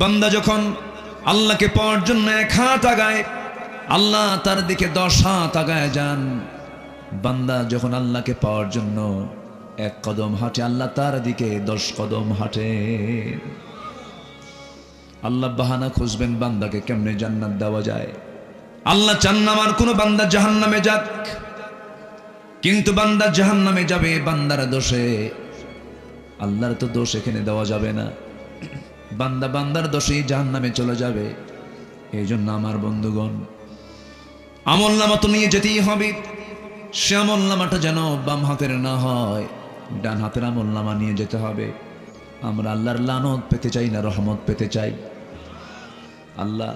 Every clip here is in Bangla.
বান্দা যখন আল্লাহকে পাওয়ার জন্য 1 হাত আগায়, আল্লাহ তার দিকে 10 হাত আগায় যান। বান্দা যখন আল্লাহকে পাওয়ার জন্য 1 কদম হাঁটে, আল্লাহ তার দিকে 10 কদম হাঁটে। আল্লাহ বাহানা খুঁজবেন বান্দাকে কেমনে জান্নাত দেওয়া যায়। আল্লাহ চান না আমার কোনো বান্দা জাহান্নামে যাক, কিন্তু বান্দা জাহান্নামে যাবে বান্দার দোষে। আল্লাহর তো দোষ এখানে দেওয়া যাবে না, বান্দা বান্দার দোষেই জাহান্নামে চলে যাবে। এই জন্য আমার বন্ধুগণ, আমলনামা তো নিয়ে যেতেই হবে। সে আমলনামাটা যেন বাম হাতের না হয়, ডান হাতের আমলনামা নিয়ে যেতে হবে। আমরা আল্লাহর লানত পেতে চাই না রহমত পেতে চাই। আল্লাহ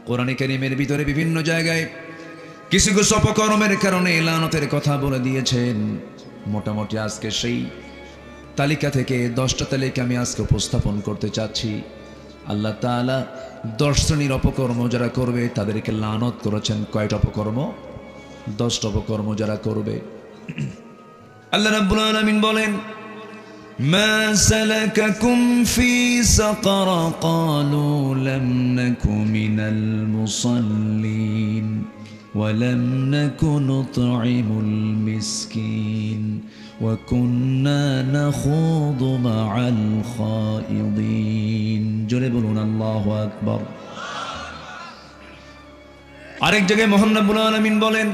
কোরআনে কারীমের ভিতরে বিভিন্ন জায়গায় কিছু কিছু অপকর্মের কারণে লানতের কথা বলে দিয়েছেন। মোটামুটি আজকে সেই তালিকা থেকে 10টা তালিকা আমি আজকে উপস্থাপন করতে চাচ্ছি। আল্লাহ তাআলা 10 শ্রেণীর অপকর্ম যারা করবে তাদেরকে লানত করেছেন। কয়টা অপকর্ম? 10টা অপকর্ম যারা করবে। আল্লাহ রাব্বুল আলামিন বলেন, মা সালাকাকুম ফি সাকার ক্বালু লাম নাকু মিনাল মুসাল্লিন ওয়া লাম নাকু নুতঈমুল মিসকিন ওয়া কুন্না নাখুযু মা'আল খায়িদিন। জোরে বলুন আল্লাহু আকবার। আরেক জায়গায় মহান রব্বুল আলামিন বলেন,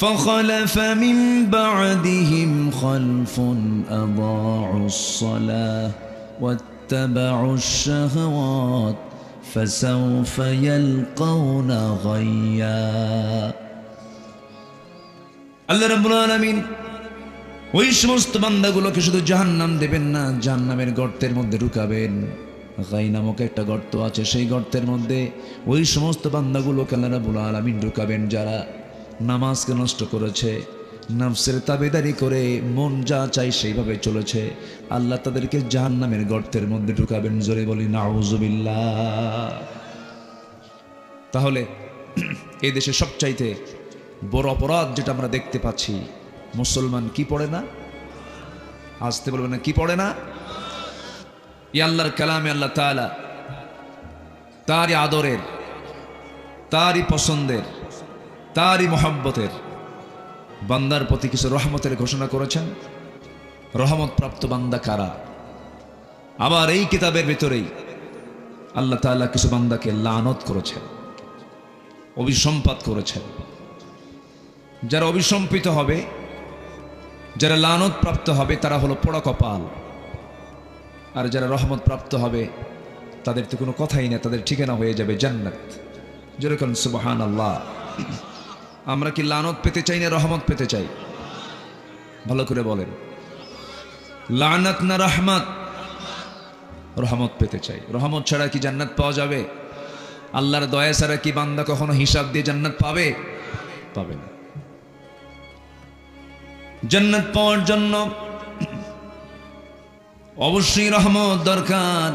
فخلف من بعدهم خلف أضاعوا الصلاة واتبعوا الشهوات فسوف يلقون غيا। আল্লাহ রাব্বুল আলামিন ওই সমস্ত বান্দাগুলোকে শুধু জাহান্নাম দেবেন না, জাহান্নামের গর্তের মধ্যে ঢুকাবেন। গাই নামক একটা গর্ত আছে, সেই গর্তের মধ্যে ওই সমস্ত বান্দাগুলোকে আল্লাহ রাব্বুল আলামিন ঢুকাবেন যারা নামাজকে নষ্ট করেছে, নফসের তাবেদারি করে মন যা চাই সেইভাবে চলেছে। আল্লাহ তাদেরকে জাহান্নামের গর্তের মধ্যে ঢুকাবেন। জোরে বলি নাউযুবিল্লাহ। তাহলে এই দেশে সবচাইতে বড় অপরাধ যেটা আমরা দেখতে পাচ্ছি, মুসলমান কি পড়ে না? আসতে বলবে না, কি পড়ে না? আল্লাহর কালামে আল্লাহ তাআলা তারই আদরের, তারই পছন্দের, তারই মহব্বতের বান্দার প্রতি কিছু রহমতের ঘোষণা করেছেন। রহমত প্রাপ্ত বান্দা কারা? আবার এই কিতাবের ভিতরেই আল্লাহ তাআলা কিছু বান্দাকে লানত করেছেন, অভিসম্পাত করেছেন। যারা অভিসম্পিত হবে, যারা লানত প্রাপ্ত হবে, তারা হলো পোড়া কপাল। আর যারা রহমত প্রাপ্ত হবে তাদের তো কোনো কথাই না, তাদের ঠিকানা হয়ে যাবে জান্নাত। যেরকম সুবহানাল্লাহ। আমরা কি লানত পেতে চাই না রহমত পেতে চাই? ভালো করে বলেন, লানত না রহমত? রহমত পেতে চাই। রহমত ছাড়া কি জান্নাত পাওয়া যাবে? আল্লাহর দয়া ছাড়া কি বান্দা কখনো হিসাব দিয়ে জান্নাত পাবে? পাবে না। জান্নাত পাওয়ার জন্য অবশ্যই রহমত দরকার।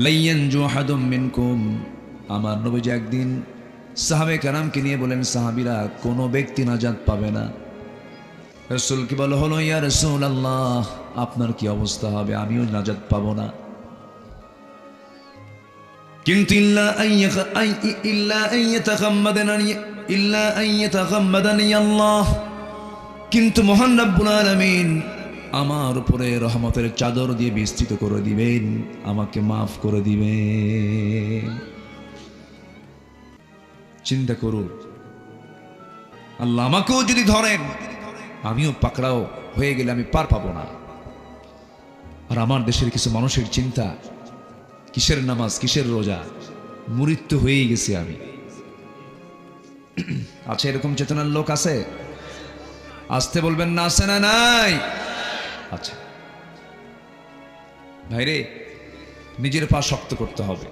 লাইয়ানজু আহাদুম মিনকুম। আমার নবীজি একদিন সাহাবে কারামকে নিয়ে বলেন, সাহাবীরা, কোনো ব্যক্তি নাজাত পাবে না। রাসূল কি বলা হলো, ইয়া রাসূলুল্লাহ, আপনার কি অবস্থা হবে? আমিও নাজাত পাবো না। কিন্তু ইল্লা আন ইয়াতাগাম্মাদানি আল্লাহ, কিন্তু মহান রব্বুল আলামিন আমার উপরে রহমতের চাদর দিয়ে বিস্তৃত করে দিবেন, আমাকে মাফ করে দিবেন। চিন্তা করুন, আল্লাহ আমাকেও যদি ধরেন, আমিও পাকড়াও হয়ে গেলে আমি পার পাবো না। আর আমার দেশের কিছু মানুষের চিন্তা, কিসের নামাজ, কিসের রোজা, মুরিদ তো হয়েই গেছি আমি। আচ্ছা, এরকম চেতনার লোক আছে? আসতে বলবেন না, আছে না নাই? আচ্ছা ভাইরে, নিজের পা শক্ত করতে হবে,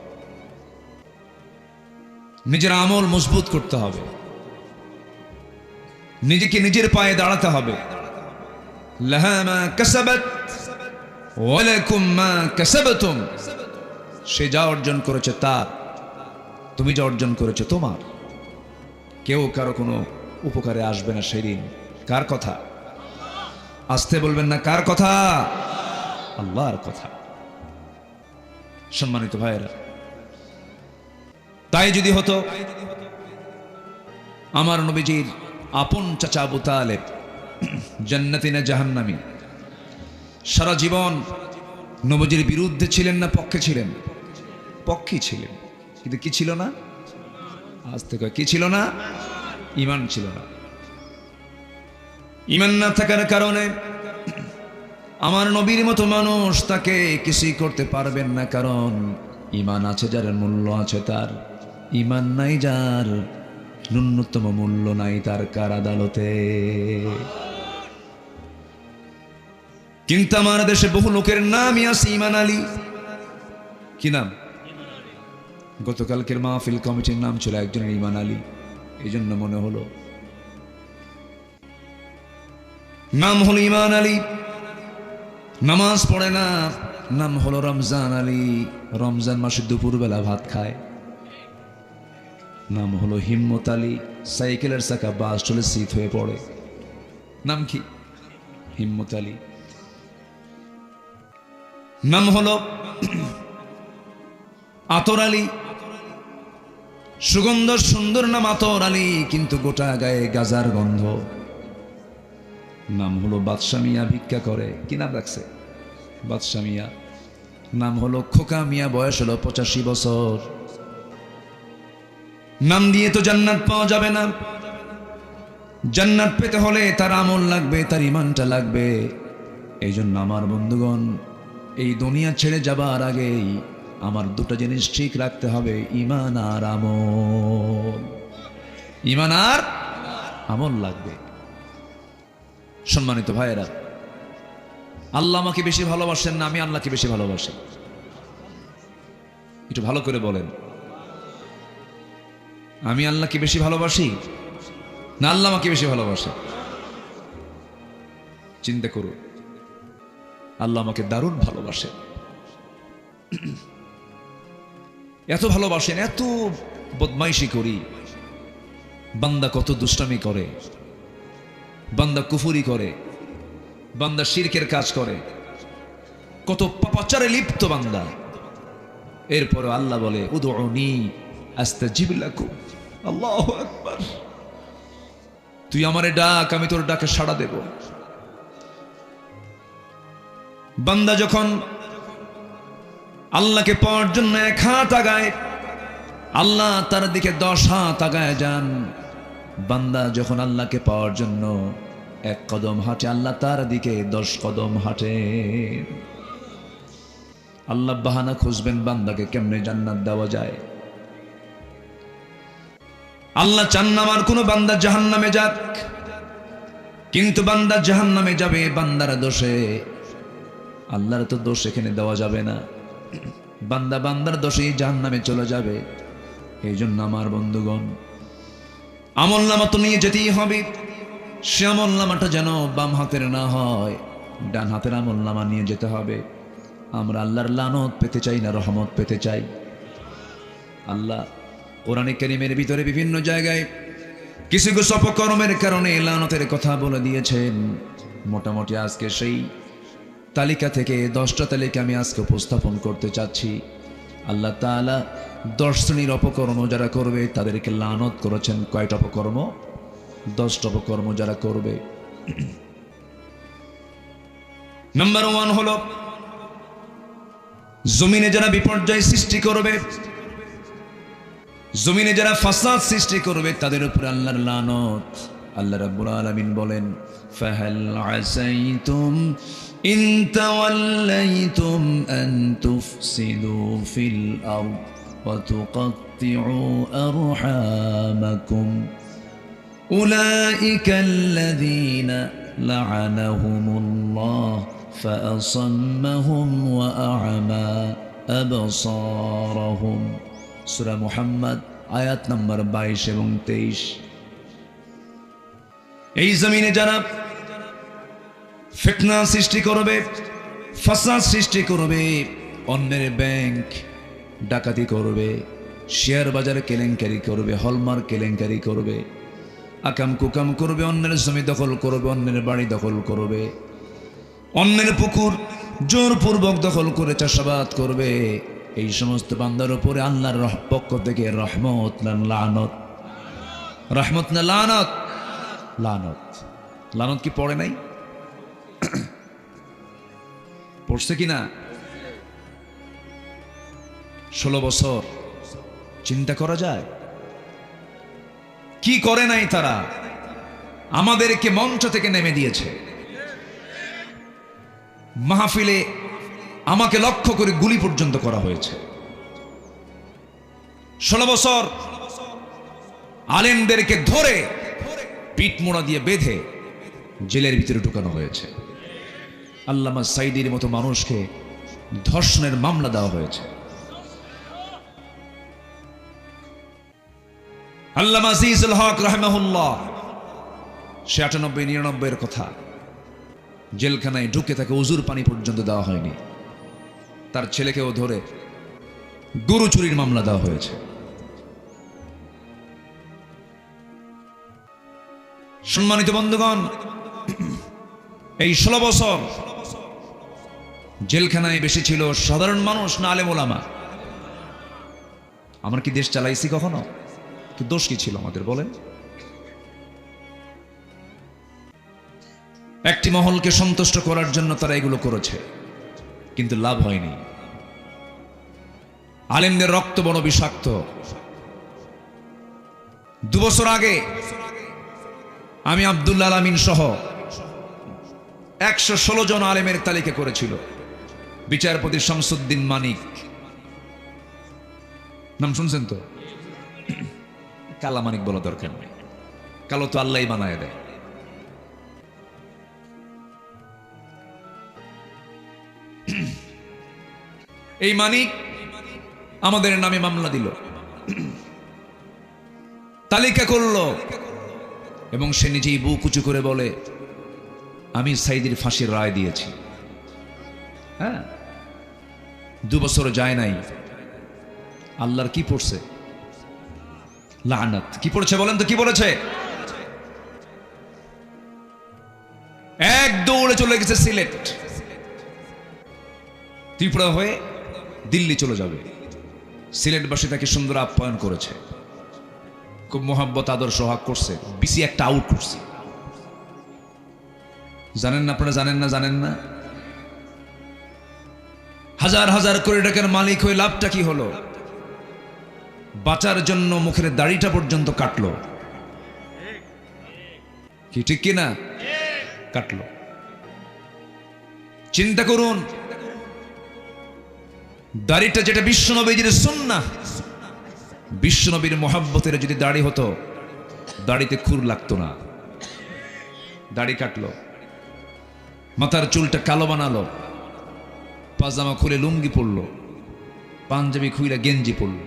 নিজের আমল মজবুত করতে হবে, নিজেকে নিজের পায়ে দাঁড়াতে হবে। লাহা মা কাসাবাত ওয়া লাকুম মা কাসাবতুম। সে যা অর্জন করেছে তার, তুমি যা অর্জন করেছো তোমার। কেউ কারো কোনো উপকারে আসবে না সেদিন। কার কথা? আসতে বলবেন না, কার কথা? আল্লাহর কথা। সম্মানিত ভাইয়েরা, তাই যদি হতো আমার নবীজির আপন চাচা আবু তালেব জান্নাতি না জাহান্নামী, সারা জীবন নবীজির বিরুদ্ধে ছিলেন না পক্ষে ছিলেন? পক্ষেই ছিলেন, কিন্তু কি ছিল না? আজ থেকে কি ছিল না? ঈমান ছিল না। ঈমান না থাকার কারণে আমার নবীর মতো মানুষ তাকে কিছুই করতে পারবেন না, কারণ ঈমান আছে যার মূল্য আছে তার, ঈমান নাই যার ন্যূনতম মূল্য নাই তার কার আদালতে। কিন্তু আমার দেশে বহু লোকের নামই আছে ঈমান আলী। কি নাম? গতকালকের মাহফিল কমিটির নাম ছিল একজনের ঈমান আলী, এই জন্য মনে হলো নাম হলো ঈমান আলী। নামাজ পড়ে না, নাম হলো রমজান আলী, রমজান মাসে দুপুরবেলা ভাত খায়। নাম হলো হিম্মত আলী, সাইকেলের চাকা বাস চলে শীত হয়ে পড়ে। নাম কি? হিম্মত আলী। নাম হলো আতর আলী, সুগন্ধ সুন্দর নাম আতর আলী, কিন্তু গোটা গায়ে গাজার গন্ধ। নাম হলো বাদশা মিয়া, ভিক্ষা করে। কি নাম রাখছে? বাদশা মিয়া। নাম হলো খোকা মিয়া, বয়স হলো 85 বছর। নাম দিয়ে তো জান্নাত পাওয়া যাবে না। জান্নাত পেতে হলে তার আমল লাগবে, তার ঈমানটা লাগবে। এই জন্য আমার বন্ধুগণ, এই দুনিয়া ছেড়ে যাবার আগেই আমার দুটো জিনিস ঠিক রাখতে হবে, ঈমান আর আমল। ঈমান আর আমল লাগবে। সম্মানিত ভাইয়েরা, আল্লাহ আমাকে বেশি ভালোবাসেন না আমি আল্লাহকে বেশি ভালোবাসি? একটু ভালো করে বলেন। আমি আল্লাহকে বেশি ভালোবাসি না আল্লাহ আমাকে বেশি ভালোবাসে? চিন্তা করুন। আল্লাহ আমাকে দারুণ ভালোবাসে। এত ভালোবাসেন, এত বদমাইশি করি, বান্দা কত দুষ্টামি করে, বান্দা কুফরি করে, বান্দা শিরকের কাজ করে, কত পাপাচারে লিপ্ত বান্দা। এরপরে আল্লাহ বলে উদউনি আস্তাজিব লাকুম। আল্লাহু আকবার। তুই আমারে ডাক, আমি তোর ডাকে সাড়া দেব। বান্দা যখন আল্লাহকে পাওয়ার জন্য 1 হাত আগায়, আল্লাহ তার দিকে 10 হাত আগায় যান। বান্দা যখন আল্লাহকে পাওয়ার জন্য 1 কদম হাঁটে, আল্লাহ তার দিকে 10 কদম হাঁটে। আল্লাহ বাহানা খুঁজবেন বান্দাকে কেমনে জান্নাত দেওয়া যায়। আল্লাহ চান না আমার কোনো বান্দা জাহান্নামে যাক, কিন্তু বান্দা জাহান্নামে যাবে বান্দার দোষে। আল্লাহর তো দোষ এখানে দেওয়া যাবে না, বান্দা বান্দার দোষেই জাহান্নামে চলে যাবে। এই জন্য আমার বন্ধুগণ, আমলনামা তো নিয়ে যেতেই হবে। সে আমলনামাটা যেন বাম হাতের না হয়, ডান হাতের আমলনামা নিয়ে যেতে হবে। আমরা আল্লাহর লানত পেতে চাই না রহমত পেতে চাই? আল্লাহ কোরআনে কারীমের ভিতরে বিভিন্ন জায়গায় কিছু কিছু অপকর্মের কারণে লানতের কথা বলে দিয়েছেন। মোটামুটি আজকে সেই তালিকা থেকে 10টা তালিকা আমি আজকে উপস্থাপন করতে চাচ্ছি। আল্লাহ তাআলা 10 শ্রেণীর অপকর্ম যারা করবে তাদেরকে লানত করেছেন। কয়টা অপকর্ম? 10টা অপকর্ম যারা করবে। নাম্বার 1 হলো জমিনে যারা বিপর্যয় সৃষ্টি করবে, জমিনে যারা ফাসাদ সৃষ্টি করবে তাদের উপর আল্লাহর লানত। আল্লাহ রাব্বুল আলামিন বলেন, ফাহাল আসাইতুম ইন তাওয়াল্লাইতুম আন তুফসিদু ফিল আরদ ওয়া তুকাত্তিউ আরহামাকুম উলাইকা আল্লাযীনা লা'আনাহুমুল্লাহ ফাআসাম্মাহুম ওয়া আ'মা আবসারহুম। সূরা মুহাম্মদ আয়াত নম্বর 22 এবং 23। এই জমিনে যারা ফিতনা সৃষ্টি করবে, ফাসাদ সৃষ্টি করবে, অন্যের ব্যাংক ডাকাতি করবে, শেয়ার বাজারে কেলেঙ্কারি করবে, হলমার্ক কেলেঙ্কারি করবে, আকাম কুকাম করবে, অন্যের জমি দখল করবে, অন্যের বাড়ি দখল করবে, অন্যের পুকুর জোরপূর্বক দখল করে চাষাবাদ করবে, এই সমস্ত বান্দার উপরে আল্লাহর পক্ষ থেকে রহমত না লানত? রহমত না লানত? লানত। লানত কি পড়ে নাই? পড়ছে কিনা? 16 বছর চিন্তা করা যায় কি করে নাই তারা? আমাদেরকে মঞ্চ থেকে নেমে দিয়েছে, মাহফিলে আমাকে লক্ষ্য করে গুলি পর্যন্ত করা হয়েছে। 16 বছর আলেমদেরকে ধরে পিঠ মোড়া দিয়ে বেঁধে জেলের ভিতরে ঢুকানো হয়েছে। আল্লামা সাইদির মতো মানুষকে ধর্ষণের মামলা দেওয়া হয়েছে। আল্লামা আজিজুল হক রাহিমাহুল্লাহ 98-99 এর কথা, জেলখানায় ঢুকে তাকে উজুর পানি পর্যন্ত দেওয়া হয়নি। তার ছেলেকেও ধরে গরু চুরির মামলা দেওয়া হয়েছে। সম্মানিত বন্ধুগণ, এই 16 বছর জেলখানায় বেশি ছিল সাধারণ মানুষ না আলেম ওলামা? আমরা কি দেশ চালাইছি কখনো? কি দোষ কি ছিল আমাদের বলেন? একটি মহলকে সন্তুষ্ট করার জন্য তারা এগুলো করেছে, কিন্তু লাভ হয়নি। আলেমদের রক্ত বড় বিষাক্ত। 2 বছর আগে আমি আব্দুল্লাহ আমিন সহ 116 জন আলেমের তালিকা করেছিল বিচারপতি শামসুদ্দিন মানিক। নাম শুনছেন তো? কালা মানিক বলা দরকার নেই, কালো তো আল্লাহই বানায় দেয়। এই মানিক আমাদের নামে মামলা দিল, তালিকা করলো, এবং সে নিজেই বুক উঁচু করে বলে আমি সাইদির ফাঁসির রায় দিয়েছি। হ্যাঁ, 2 বছর যায় নাই, আল্লাহর কি পড়ছে? লানাত। কি পড়েছে বলেন তো? কি বলেছে? এক দৌড়ে চলে গেছে সিলেট, ত্রিপুরা হয়ে দিল্লি চলে যাবে। সিলেটবাসী তাকে সুন্দর আপ্যায়ন করেছে, খুব মোহাব্বত আদর সোহাগ করছে। বিসি একটা আউট করছে, জানেন না আপনারা? জানেন না? হাজার হাজার কোটি টাকার মালিক হয়ে লাভটা কি হলো? বাঁচার জন্য মুখের দাড়িটা পর্যন্ত কাটলো। কি ঠিক কিনা? কাটলো। চিন্তা করুন, দাড়িটা যেটা বিশ্বনবীর সুন্নাহ, বিশ্বনবীর মোহাব্বতের যদি দাড়ি হতো, দাড়িতে খুর লাগতো না। দাড়ি কাটলো, মাথার চুলটা কালো বানালো, পাজামা খুলে লুঙ্গি পরলো, পাঞ্জাবি খুইলা গেঞ্জি পরলো,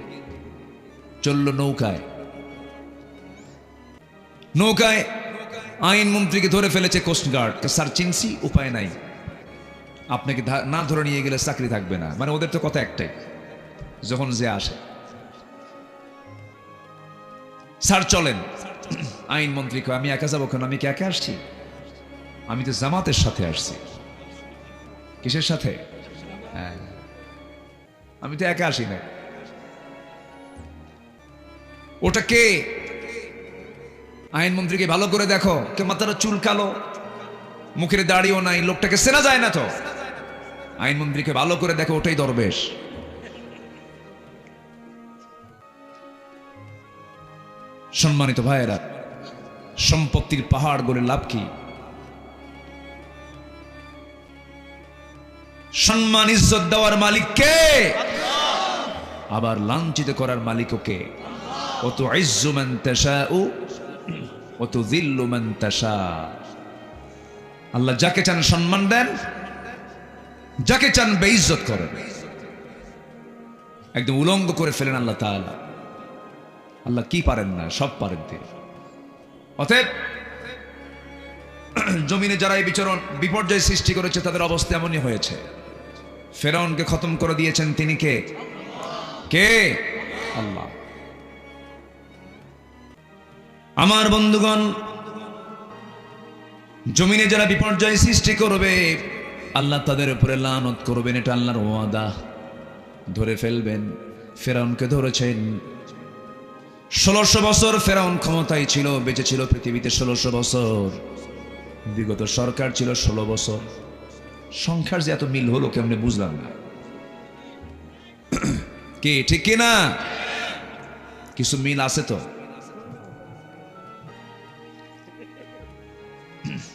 চললো নৌকায়। নৌকায় আইনমন্ত্রীকে ধরে ফেলেছে কোস্টগার্ড। স্যার চিনছি, উপায় নাই, আপনাকে না ধরে নিয়ে গেলে চাকরি থাকবে না। মানে ওদের তো কথা একটাই, যখন যে আসে স্যার চলেন। আইনমন্ত্রী কয় আমি একা যাবো কেন? আমি কি একা আসছি? আমি তো জামাতের সাথে আসছি। কিসের সাথে? হ্যাঁ, আমি তো একা আসি না। ওটা কে? আইনমন্ত্রীকে ভালো করে দেখো, কে মাথার চুল কালো, মুখের দাড়িও নাই, লোকটাকে চেনা যায় না তো। আইনমন্ত্রীকে ভালো করে দেখো, ওটাই দরবেশ। সম্মানিত ভাইয়েরা, সম্পত্তির পাহাড় গড়ে লাভ কি? সম্মান ইজ্জত দেওয়ার মালিক কে? আবার লাঞ্ছিত করার মালিকও কে? ওয়া তুইজ্জু মান তাশাউ ওয়া তুযিল্লু মান তাশা। আল্লাহ যাকে চান সম্মান দেন, যাকে চান বেইজ্জত করেন, একদম উলঙ্গ করে ফেলেন আল্লাহ তাআলা। আল্লাহ কি পারেন না? সব পারেন তিনি। অতএব জমিনে যারা এই বিপর্যয় সৃষ্টি করেছে তাদের অবস্থা এমনই হয়েছে। ফেরাউনকে খতম করে দিয়েছেন তিনি কে? কে? আল্লাহ। আমার বন্ধুগণ, জমিনে যারা বিপর্যয় সৃষ্টি করবে আল্লাহ তাদের উপরে লানত করবেন, এটা আল্লাহর ওয়াদা। ধরে ফেলবেন। ফেরাউনকে ধরেছেন। 1600 বছর ফেরাউন ক্ষমতায় ছিল, বেঁচে ছিল পৃথিবীতে 1600 বছর। বিগত সরকার ছিল 16 বছর। সংখ্যার যে এত মিল হলো কেমনে বুঝলাম না। কে ঠিক কিনা? কিছু মিল আছে তো,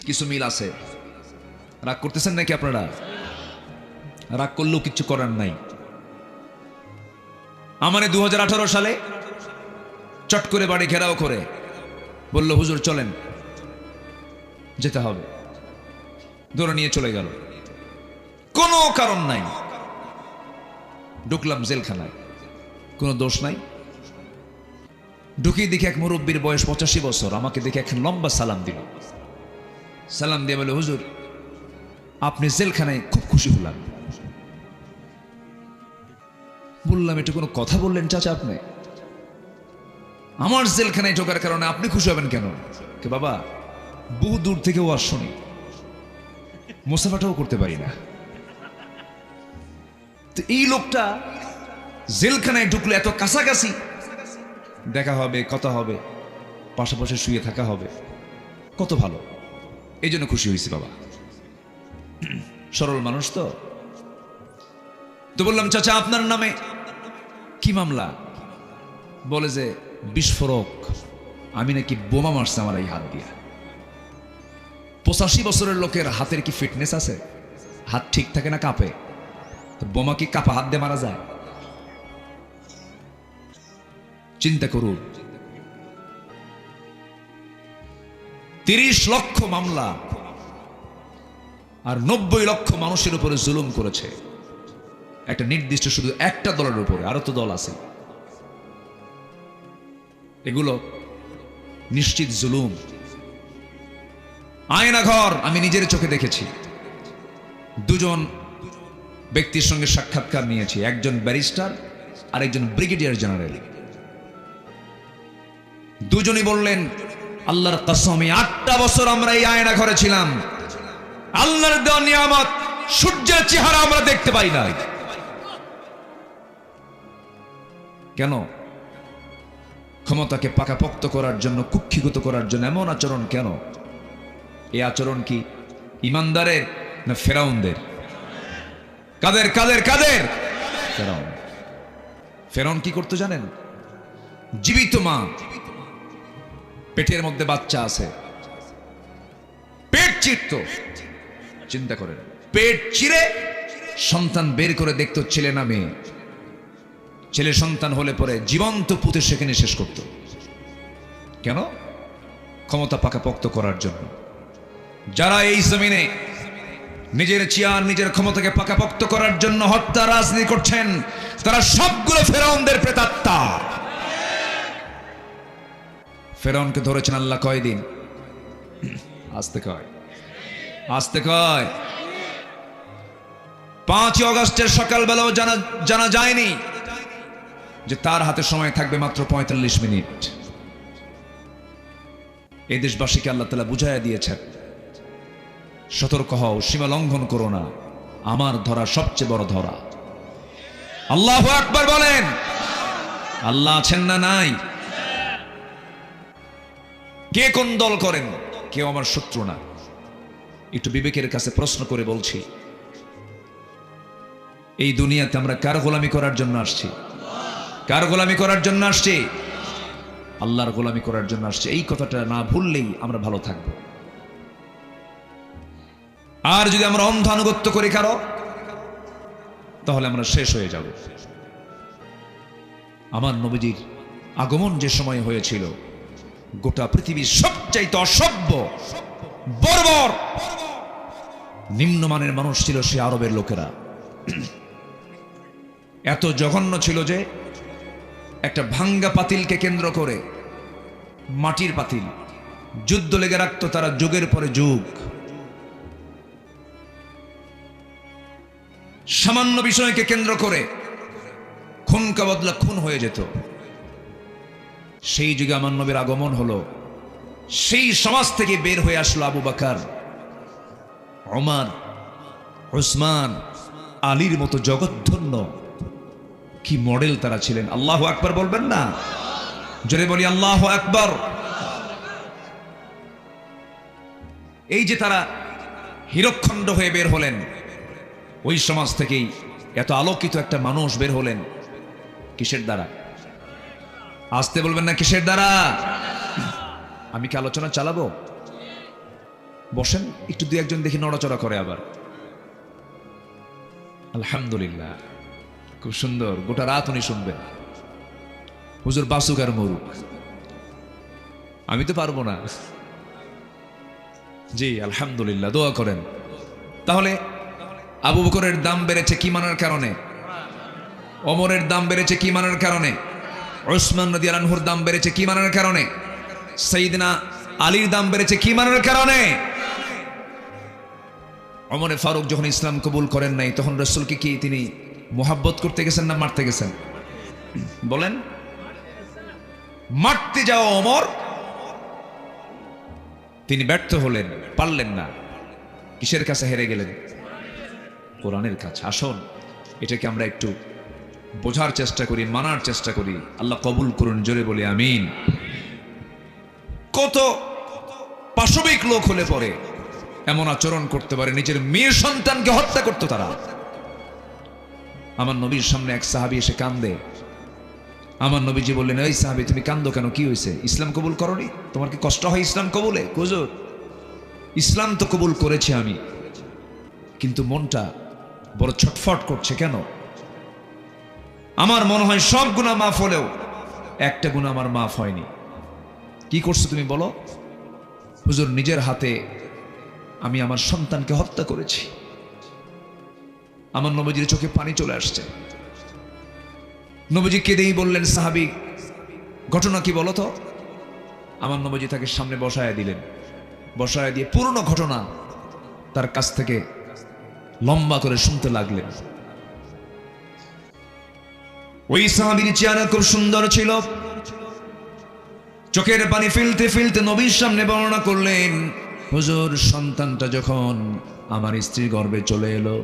কিছু মিল আছে। রাগ করতেছেন নাকি আপনারা? রাগ করলেও কিছু করার নাই। আমারে 2018 সালে চট করে বাড়ি ঘেরাও করে বলল, হুজুর চলেন, যেতে হবে। ধরে নিয়ে চলে গেল, কোনো কারণ নাই। ঢুকলাম জেলখানায়, কোনো দোষ নাই। ঢুকিয়ে দেখে এক মুরব্বীর বয়স 85 বছর, আমাকে দেখে এক লম্বা সালাম দিল। সালাম দিয়ে বলে, হুজুর আপনি জেলখানায় খুব খুশি হলাম। বললাম, এটা কোনো কথা বললেন চাচা আপনি? আমার জেলখানায় ঢোকার কারণে আপনি খুশি হবেন কেন? কে বাবা, বহু দূর থেকে ওয়াজ শুনি, মুসাফাটাও করতে পারি না। তো এই লোকটা জেলখানায় ঢুকলো, এত কাছাকাছি দেখা হবে, কথা হবে, পাশাপাশি শুয়ে থাকা হবে, কত ভালো। এই জন্য খুশি হয়েছি বাবা। সরল মানুষ তো। তো বললাম, চাচা আপনার নামে কি মামলা? বলে যে বিস্ফোরক, আমি নাকি বোমা মারছে আমার এই হাত দিয়ে। 85 বছরের লোকের হাতের কি ফিটনেস আছে? হাত ঠিক থাকে না, কাঁপে। তো বোমা কি কাঁপা হাত দিয়ে মারা যায়? চিন্তা করুন। 30 লক্ষ মামলা আর 90 লক্ষ মানুষের উপরে জুলুম করেছে একটা নির্দিষ্ট শুধু একটা দলের উপরে। আরো তো দল আছে। এগুলো নিশ্চিত জুলুম। আয়না ঘর আমি নিজের চোখে দেখেছি। দুজন ব্যক্তির সঙ্গে সাক্ষাৎকার নিয়েছি, একজন ব্যারিস্টার আর একজন ব্রিগেডিয়ার জেনারেল। দুজনই বললেন, আল্লাহর কসম 8টা বছর আমরা এই আয়না ঘরে ছিলাম, আল্লাহর দেওয়া নিয়ামত সূর্যের চেহারা আমরা দেখতে পাই না। কেন? ক্ষমতাকে পাকাপোক্ত করার জন্য, কুক্ষিগত করার জন্য এমন আচরণ কেন? এই আচরণ কি ইমানদারের না ফেরাউনদের? কাদের কাদের কাদের? ফেরাউন। ফেরাউন কি করতে জানেন? জীবিত মা, পেটের মধ্যে বাচ্চা আছে, পেট চিরত। চিন্তা করেন, পেট চিরে সন্তান বের করে দেখতো ছেলে না মেয়ে। ছেলে সন্তান হলে পরে জীবন্ত পুঁতে সেখানে শেষ করত। কেন? ক্ষমতা পাকাপোক্ত করার জন্য। যারা এই জমিনে নিজের চেয়ার, নিজের ক্ষমতাকে পাকাপোক্ত করার জন্য হত্যা রাজনীতি করছেন, তারা সবগুলো ফেরাউনদের প্রেতাত্মা। ফেরাউনকে ধরেছেন আল্লাহ কয়দিন? আসতে কয়, আসতে কয়। 5 আগস্টের সকালবেলাও জানা যায়নি যে তার হাতে সময় থাকবে মাত্র 45 মিনিট। এই দেশবাসীকে আল্লাহ তাআলা বুঝাইয়া দিয়েছেন, সতর্ক হও, সীমা লঙ্ঘন করো না, আমার ধরা সবচেয়ে বড় ধরা। আল্লাহু আকবার বলেন। আল্লাহ আছেন না নাই? কে কোন দল করেন, কেউ আমার শত্রু না। একটু বিবেকের কাছে প্রশ্ন করে বলছি, এই দুনিয়াতে আমরা কার গোলামি করার জন্য আসছি? কার গোলামি করার জন্য আসছি? আল্লাহর গোলামি করার জন্য আসছি। এই কথাটা না ভুললেই আমরা ভালো থাকবো। আর যদি আমরা অন্ধ আনুগত্য করি কারো, তাহলে আমরা শেষ হয়ে যাব। আমার নবীজির আগমন যে সময় হয়েছিল, গোটা পৃথিবীর সবচাইতে অসভ্য, বর্বর, নিম্নমানের মানুষ ছিল সে আরবের লোকেরা। এত জঘন্য ছিল যে একটা ভাঙ্গা পাতিলকে কেন্দ্র করে, মাটির পাতিল, যুদ্ধ লেগে রাখত তারা যুগের পরে যুগ। সামান্য বিষয়কে কেন্দ্র করে খুনকা বদলা খুন হয়ে যেত। সেই যুগে আমার নবীর আগমন হলো। সেই সমাজ থেকে বের হয়ে আসলো আবু বকর, ওমর, উসমান, আলীর মতো জগৎধন্য কি মডেল তারা ছিলেন। আল্লাহু আকবার বলবেন না? জোরে বলি আল্লাহু আকবার। এই যে তারা হীরকখণ্ড হয়ে বের হলেন, ওই সমাজ থেকেই এত আলোকিত একটা মানুষ বের হলেন। কিসের দ্বারা? আসতে বলবেন না, কিসের দ্বারা? আমি কি আলোচনা চালাবো? বসেন, একটু দুই একজন দেখি নড়াচড়া করে আবার। আলহামদুলিল্লাহ, খুব সুন্দর। গোটা রাত উনি শুনবেন। হুজুর বাসুক আর মরুক, আমি তো পারবো না। জি আলহামদুলিল্লাহ, দোয়া করেন। তাহলে আবু বকরের দাম বেড়েছে কি মানার কারণে? ওমরের দাম বেড়েছে কি মানার কারণে? উসমান রাদিয়াল্লাহু আনহুর দাম বেড়েছে কি মানার কারণে? সাইয়েদনা আলীর দাম বেড়েছে কি মানার কারণে? ওমরে ফারুক যখন ইসলাম কবুল করেন নাই, তখন রাসূলকে কি তিনি মোহাব্বত করতে গেছেন না মারতে গেছেন? বলেন। মারতে যাওয়া ওমর, তিনি ব্যর্থ হলেন, পারলেন না। কিসের কাছে হেরে গেলেন? কোরআনের কাছে। আসুন, এটাকে আমরা একটু বোঝার চেষ্টা করি, মানার চেষ্টা করি। আল্লাহ কবুল করুন, জোরে বলি আমিন। কত পাশবিক লোক হলে পরে এমন আচরণ করতে পারে, নিজের মেয়ে সন্তানকে হত্যা করতো তারা। আমার নবীর সামনে এক সাহাবী এসে কান্দে। আমার নবীজি বললেন, এই সাহাবী তুমি কান্দো কেন, কি হয়েছে? ইসলাম কবুল করনি? তোমার কি কষ্ট হয় ইসলাম কবুলে? হুজুর, ইসলাম তো কবুল করেছি আমি, কিন্তু মনটা বড় ছটফট করছে কেন? আমার মনে হয় সব গুনাহ মাফ হলেও একটা গুনাহ আমার মাফ হয়নি। কি করছো তুমি বলো? হুজুর, নিজের হাতে আমি আমার সন্তানকে হত্যা করেছি। আমার নবীজির চোখে পানি চলে আসছে। নবীজি কেঁদেই বললেন, সাহাবী ঘটনা কি বলো তো? আমার নবীজি তাকে সামনে বসায় দিলেন। বসায় দিয়ে পুরনো ঘটনা তার কাছ থেকে লম্বা করে শুনতে লাগলেন। ওই সাহাবীর চেহারা খুব সুন্দর ছিল। চোখের পানি ফেলতে ফেলতে নবীর সামনে বর্ণনা করলেন, হুজুর, সন্তানটা যখন আমার স্ত্রীর গর্ভে চলে এলো,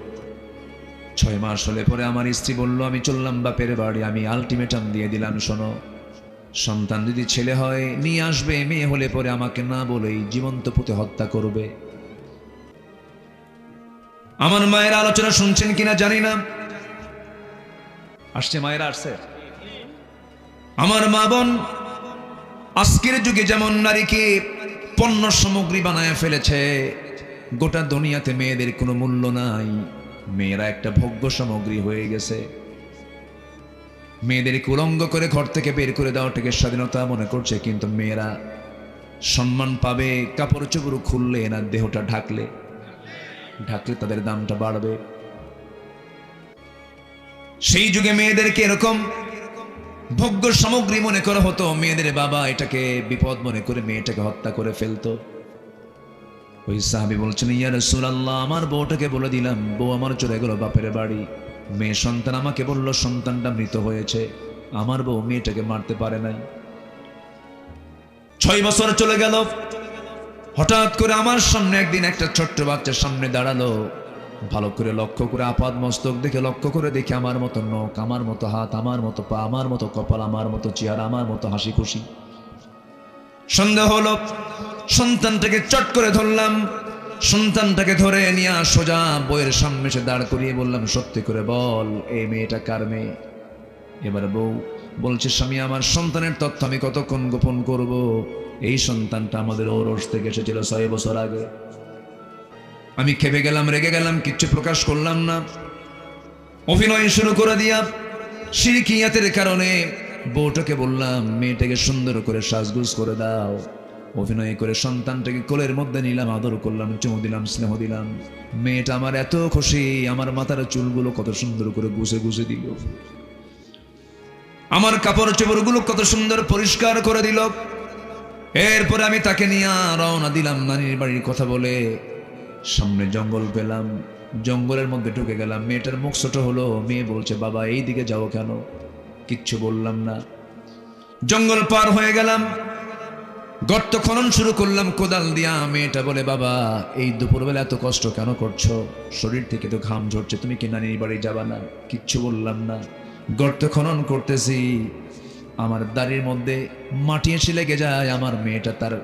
6 মাস হলে পরে আমার স্ত্রী বলল, আমি চললাম বাপের বাড়ি। আমি আলটিমেটাম দিয়ে দিলাম, শোনো, সন্তান যদি ছেলে হয় নিয়ে আসবে, মেয়ে হলে পরে আমাকে না বলেই জীবন্ত পুঁতে হত্যা করবে। আমার মায়ের আলোচনা শুনছেন কিনা জানি না। আসছে, মায়েরা আসছে। আমার মা বোন আজকের যুগে যেমন নারীকে পণ্য সামগ্রী বানায় ফেলেছে, গোটা দুনিয়াতে মেয়েদের কোনো মূল্য নাই। মেয়েরা একটা ভোগ্য সামগ্রী হয়ে গেছে। মেয়েদেরকে উলঙ্গ করে ঘর থেকে বের করে দেওয়াটাকে স্বাধীনতা মনে করছে, কিন্তু মেয়েরা সম্মান পাবে কাপড় চোপড় খুললে না দেহটা ঢাকলে। ঢাকলে তাদের দামটা বাড়বে। সেই যুগে মেয়েদেরকে এরকম ভোগ্য সামগ্রী মনে করা হতো। মেয়েদের বাবা এটাকে বিপদ মনে করে মেয়েটাকে হত্যা করে ফেলতো। ওই সাহাবী বলছেন, ইয়া রাসূলুল্লাহ, আমার বউটাকে বলে দিলাম, বউ আমার চলে গেল বাপের বাড়ি। মেয়ে সন্তান আমাকে বলল সন্তানটা মৃত হয়েছে। আমার বউ মেয়েটাকে মারতে পারে নাই। 6 বছর চলে গেল। হঠাৎ করে আমার সামনে একদিন একটা ছোট্ট বাচ্চার সামনে দাঁড়ালো। ভালো করে লক্ষ্য করে, আপাদ মস্তক দেখে লক্ষ্য করে দেখে, আমার মতো নখ, আমার মতো হাত, আমার মতো পা, আমার মতো কপাল, আমার মতো চেহারা, আমার মতো হাসি খুশি। সন্দেহ হলো। সন্তানটাকে চট করে ধরলাম। সন্তানটাকে ধরে নিয়ে সোজা বউয়ের সামনে এসে দাঁড় করিয়ে বললাম, সত্যি করে বল, এই মেয়েটা কার মেয়ে? এবার বউ বলছে, স্বামী, আমার সন্তানের তথ্য আমি কতক্ষণ গোপন করব? এই সন্তানটা আমাদের ওরস থেকে এসেছিল 6 বছর আগে। আমি খেপে গেলাম, রেগে গেলাম, কিচ্ছু প্রকাশ করলাম না। অভিনয় শুরু করে দিয়া শিরকিয়াতের কারণে বউটাকে বললাম, মেয়েটাকে সুন্দর করে সাজগুজ করে দাও। অভিনয় করে সন্তানটাকে কোলের মধ্যে নিলাম, আদর করলাম, চুমু দিলাম, স্নেহ দিলাম। মেয়েটা আমার এত খুশি, আমার মাথার চুলগুলো কত সুন্দর করে গুছে গুছে দিল, আমার কাপড় চোপড়গুলো কত সুন্দর পরিষ্কার করে দিল। এরপরে আমি তাকে নিয়ে রওনা দিলাম নানির বাড়ির কথা বলে। সামনে জঙ্গল পেলাম, জঙ্গলের মধ্যে ঢুকে গেলাম। মেয়েটার মুখ ছোট হলো। মেয়ে বলছে, বাবা এই দিকে যাও কেন? কিচ্ছু বললাম না। জঙ্গল পার হয়ে গেলাম, গর্ত খনন শুরু করলাম কোদাল দিয়া। মেয়েটা বলে, বাবা এই দুপুরবেলা এত কষ্ট কেন করছো? শরীর থেকে তো ঘাম ঝরছে, তুমি কি নানির বাড়ি যাবা না? কিচ্ছু বললাম না। গর্ত খনন করতেছি, আমার দাড়ির মধ্যে মাটি এসে লেগে যায়। আমার মেয়েটা তার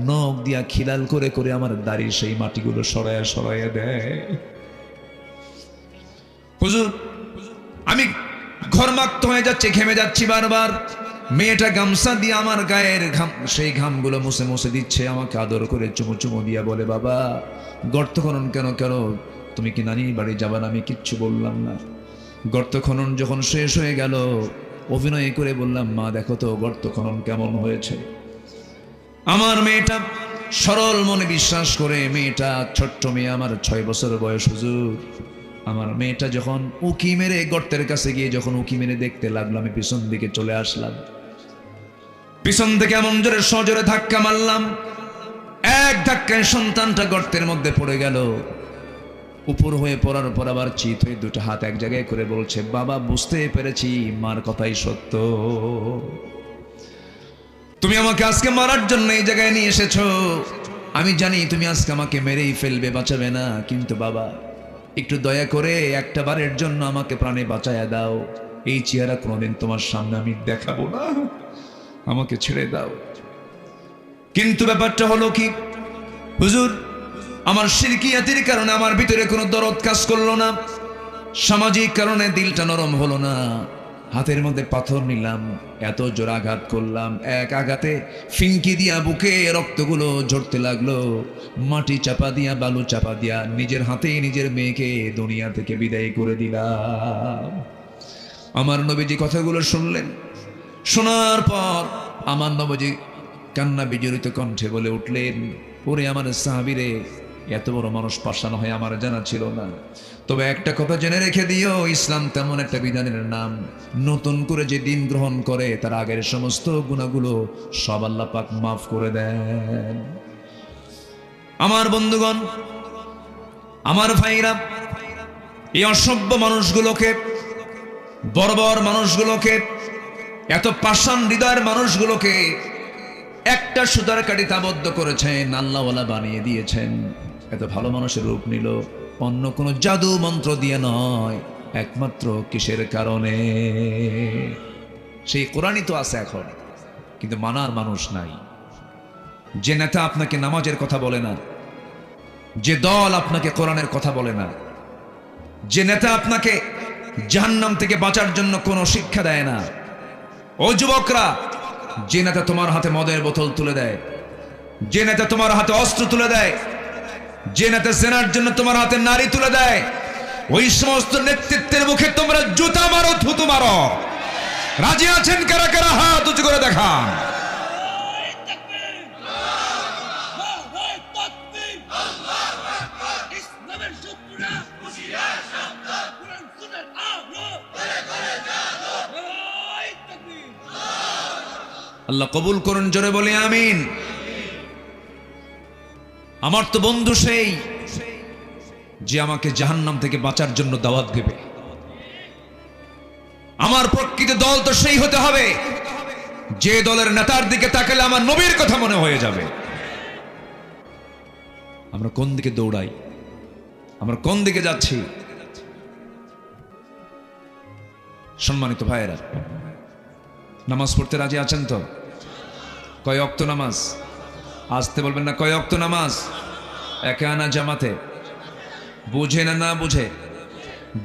নখ দিয়া খিলাল করে করে আমার দাড়ির সেই মাটিগুলো সরাইয়া সরাইয়া দেয়। হুজুর, আমি ঘর্মাক্ত হয়ে যাচ্ছি, ঘেমে যাচ্ছি বারবার। মেয়েটা গামছা দিয়ে আমার গায়ের ঘাম, সেই ঘামগুলো মুছে মুছে দিচ্ছে, আমাকে আদর করে চুমু চুমু দিয়া বলে, বাবা গর্ত খনন কেন কেন? তুমি কি নানির বাড়ি যাবা না? আমি কিচ্ছু বললাম না। গর্ত খনন যখন শেষ হয়ে গেল, অভিনয় করে বললাম, মা দেখো তো গর্ত খনন কেমন হয়েছে। আমার মেয়েটা সরল মনে বিশ্বাস করে, মেয়েটা ছোট্ট মেয়ে, আমার 6 বছর বয়স হুজুর। আমার মেয়েটা যখন উকি মেরে গর্তের কাছে গিয়ে যখন উকি মেরে দেখতে লাগলো, আমি পিছন দিকে চলে আসলাম। পিছন থেকে এমন জোরে সজোরে ধাক্কা মারলাম, এক ধাক্কায় সন্তানটা গর্তের মধ্যে পড়ে গেল। উপর হয়ে পড়ার পর আবার চিত হয়ে দুটো হাত এক জায়গায় করে বলছে, বাবা বুঝতে পেরেছি মার কথাই সত্য, তুমি আমাকে আজকে মারার জন্য এই জায়গায় নিয়ে এসেছো। আমি জানি তুমি আজকে আমাকে মেরেই ফেলবে, বাঁচাবে না, কিন্তু বাবা একটু দয়া করে একটা বারের জন্য আমাকে প্রাণে বাঁচায়া দাও। এই চেহারা কোনোদিন তোমার সামনে আমি দেখাবো না, আমাকে ছেড়ে দাও। কিন্তু ব্যাপারটা হলো কি হুজুর, আমার শিরকিয়াতের কারণে আমার ভিতরে কোনো দরদ কাজ করলো না, সামাজিক কারণে দিলটা নরম হলো না। হাতের মধ্যে পাথর নিলাম, এত জোর আঘাত করলাম, এক আঘাতে ফিঙ্কি দিয়া বুকে রক্তগুলো ঝরতে লাগলো। মাটি চাপা দিয়া, বালু চাপা দিয়া নিজের হাতেই নিজের মেয়েকে দুনিয়া থেকে বিদায় করে দিলাম। আমার নবীজি কথাগুলো শুনলেন, শোনার পর আমার নবীজি কান্না বিজড়িত কণ্ঠে বলে উঠলেন, ওরে আমার সাহাবীরে, এত বড় মানুষ পাষাণ হয় আমার জানা ছিল না। তবে একটা কথা জেনে রেখে দিও, ইসলাম তেমন একটা বিধানের নাম, নতুন করে যে দিন গ্রহণ করে তার আগের সমস্ত গুনাহগুলো সব আল্লাহ পাক মাফ করে দেন। আমার বন্ধুগণ, আমার ভাইরা, এই অসভ্য মানুষগুলোকে, বর্বর মানুষগুলোকে, এত পাষাণ হৃদয়ের মানুষগুলোকে একটা সুতার কাঠিতে আবদ্ধ করেছেন, আল্লাহওয়ালা বানিয়ে দিয়েছেন। এত ভালো মানুষের রূপ নিল অন্য কোনো জাদু মন্ত্র দিয়ে নয়, একমাত্র কিসের কারণে? সেই কোরআনই তো আছে এখন, কিন্তু মানার মানুষ নাই। যে নেতা আপনাকে নামাজের কথা বলে না, যে দল আপনাকে কোরআনের কথা বলে না, যে নেতা আপনাকে জাহান্নাম থেকে বাঁচার জন্য কোনো শিক্ষা দেয় না, ও যুবকরা, যে নেতা তোমার হাতে মদের বোতল তুলে দেয়, যে নেতা তোমার হাতে অস্ত্র তুলে দেয়, যে নেতা সেনার জন্য তোমার হাতে নারী তুলে দেয়, ওই সমস্ত নেতৃত্বের মুখে তোমরা জুতা মারো, থুতু মারো। রাজি আছেন কারা কারা? হাত উঁচু করে দেখান। আল্লাহ কবুল করুন, জোরে বলি আমিন। আমার তো বন্ধু সেই যে আমাকে জাহান্নাম থেকে বাঁচার জন্য দাওয়াত দেবে। আমার প্রকৃত দল তো সেই হতে হবে যে দলের নেতার দিকে তাকালে আমার নবীর কথা মনে হয়ে যাবে। আমরা কোন দিকে দৌড়াই, আমরা কোন দিকে যাচ্ছি? সম্মানিত ভাইয়েরা, নামাজ পড়তে রাজি আছেন তো? কয় ওয়াক্ত নামাজ? আসতে বলবেন না, কয় ওয়াক্ত নামাজ? একা না জামাতে? বুঝে না না বুঝে?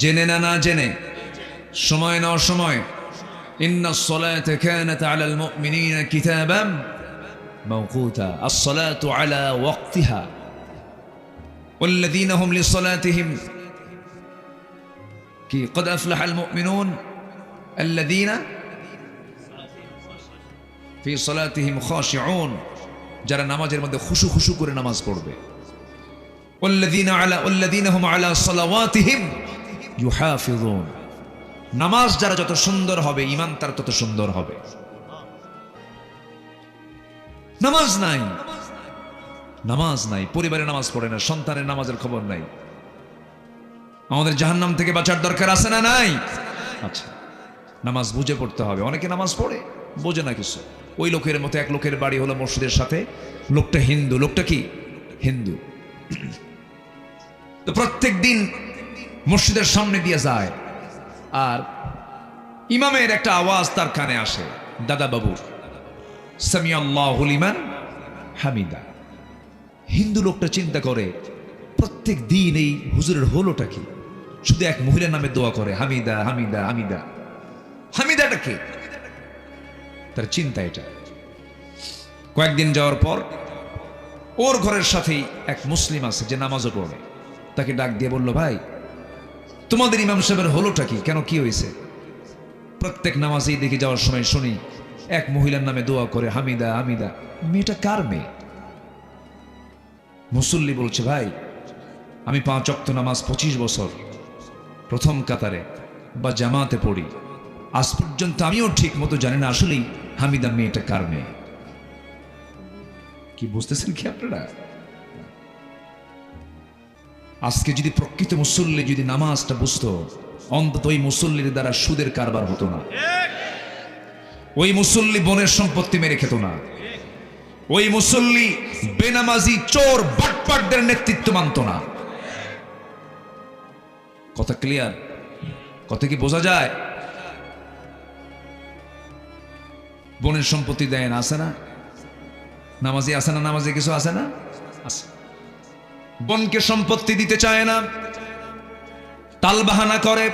জেনে না না জেনে? সময় না অসময়? ইন্নাস সালাতা কানাত আলাল মুমিনিনা কিতাবাম মাওকুতা, আস-সালাতু আলা ওয়াক্তিহা ওয়াল্লাযীনা হুম লিসালাতিহিম কি ক্বাদ আফলাহাল মুমিনুন আল্লাযীনা ফি সালাতিহিম খাশিউন, যারা নামাজের মধ্যে খুশু খুশু করে নামাজ পড়বে। ওয়াল্লাযীনা হুম আলা সালাওয়াতিহিম ইউহাফিজুন, নামাজ যারা যত সুন্দর হবে ঈমান তার তত সুন্দর হবে। নামাজ নাই, নামাজ নাই, পরিবারে নামাজ পড়ে না, সন্তানের নামাজের খবর নাই। আমাদের জাহান্নাম থেকে বাঁচার দরকার আছে না নাই? আচ্ছা, নামাজ বুঝে পড়তে হবে। অনেকে নামাজ পড়ে বোঝে না কিছু। ওই লোকের মতো এক লোকের বাড়ি হলো মসজিদের সাথে, লোকটা হিন্দু। লোকটা কি? হিন্দু। তো প্রত্যেক দিন মসজিদের সামনে দিয়ে যায়, আর ইমামের একটা আওয়াজ তার কানে আসে, দাদা বাবুর, সামিআল্লাহু লিমান হামিদা। হিন্দু লোকটা চিন্তা করে প্রত্যেক দিন এই হুজুরের হলোটা কি, শুধু এক মহিলার নামে দোয়া করে, হামিদা হামিদা হামিদা। হামিদাটা কি? তার চিন্তা এটা। কয়েকদিন যাওয়ার পর ওর ঘরের সাথেই এক মুসলিম আছে যে নামাজও পড়ে, তাকে ডাক দিয়ে বলল, ভাই তোমাদের ইমাম সাহেবের হলোটা কি, কেন কি হয়েছে? প্রত্যেক নামাজেই দেখে যাওয়ার সময় শুনি এক মহিলার নামে দোয়া করে, হামিদা হামিদা। মেয়েটা কার মেয়ে? মুসল্লি বলছে, ভাই আমি 5 ওয়াক্ত নামাজ 25 বছর প্রথম কাতারে বা জামাতে পড়ি, আজ পর্যন্ত আমিও ঠিক মতো জানি না আসলেই হামিদা মেয়েটা কার মেয়ে। কি বুঝতেছেন কি আপনারা? আজকে যদি প্রকৃত মুসল্লি যদি নামাজটা বুঝতো, অন্তত ওই মুসল্লির দ্বারা সুদের কারবার হতো না, ওই মুসল্লি বনের সম্পত্তি মেরে খেত না, ওই মুসল্লি বেনামাজি চোর বাটপাটদের নেতৃত্ব মানত না। কথা ক্লিয়ার? কথা কি বোঝা যায়? বনের সম্পত্তি দেয় না, আছে না? নামাজি আছে না? নামাজি কিছু আছে না? আছে। বনকে সম্পত্তি দিতে চায় না, তালবাহানা করে।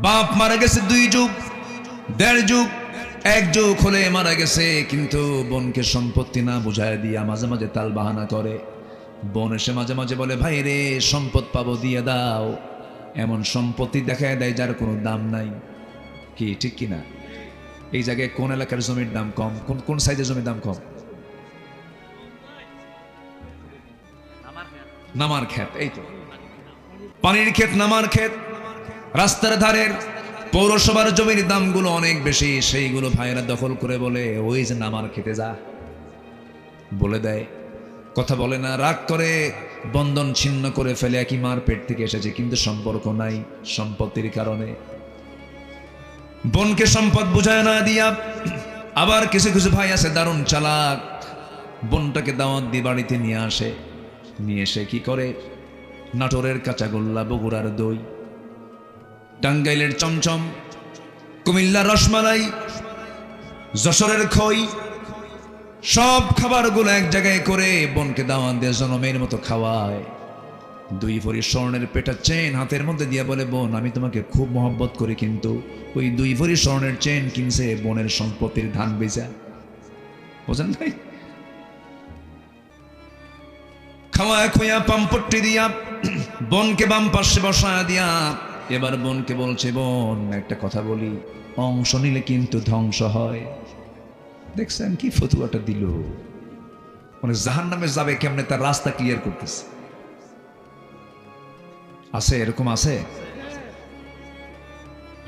বাপ মারা গেছে 2 যুগ 1.5 যুগ 1 যুগ হলে মারা গেছে, কিন্তু বনকে সম্পত্তি না বুঝায় দিয়া মাঝে মাঝে তালবাহানা করে। বন এসে মাঝে মাঝে বলে, ভাই রে সম্পদ পাবো দিয়ে দাও। এমন সম্পত্তি দেখায় দেয় যার কোনো দাম নাই। কি ঠিক কিনা? এই জায়গায় কোন এলাকার জমির দাম কম, কোন কোন সাইজের জমির দাম কম? নামার ক্ষেত, এই তো পানির ক্ষেত, নামার ক্ষেত। রাস্তার ধারের পৌরসভার জমির দামগুলো অনেক বেশি, সেইগুলো ভাইয়েরা দখল করে বলে, ওই যে নামার খেতে যা, বলে দেয়। কথা বলে না, রাগ করে, বন্ধন ছিন্ন করে ফেলে। একই মার পেট থেকে এসেছে কিন্তু সম্পর্ক নাই সম্পত্তির কারণে। বোনকে সম্পদ বুঝায় না দিয়া আবার কিছু কিছু ভাই আছে দারুণ চালাক, বোনটাকে দাওয়াত দিয়ে বাড়িতে নিয়ে আসে। নিয়ে এসে কি করে, নাটোরের কাঁচাগোল্লা, বগুড়ার দই, টাঙ্গাইলের চমচম, কুমিল্লার রসমালাই, যশোরের খই, সব খাবারগুলো এক জায়গায় করে বোনকে দাওয়াত দিয়ে জনমের মতো খাওয়ায়। 2 ভরি স্বর্ণের পেটা চেন হাতের মধ্যে দিয়ে বলে, বোন আমি তোমাকে খুব মহব্বত করি, কিন্তু ওই 2 ভরি স্বর্ণের চেন কিনছে বোনের সম্পত্তির ধান বেচা। বোঝেন ভাই? খাওয়া খুঁয়া পাম্পট্টি দিয়া বোনকে বাম পাশে বসায় দিয়া এবার বোনকে বলছে, বোন একটা কথা বলি, অংশ নিলে কিন্তু ধ্বংস হয়। দেখছেন কি ফতুয়াটা দিল? মানে জাহান্নামে যাবে কেমনে তার রাস্তা ক্লিয়ার করতেছে। আছে এরকম? আছে?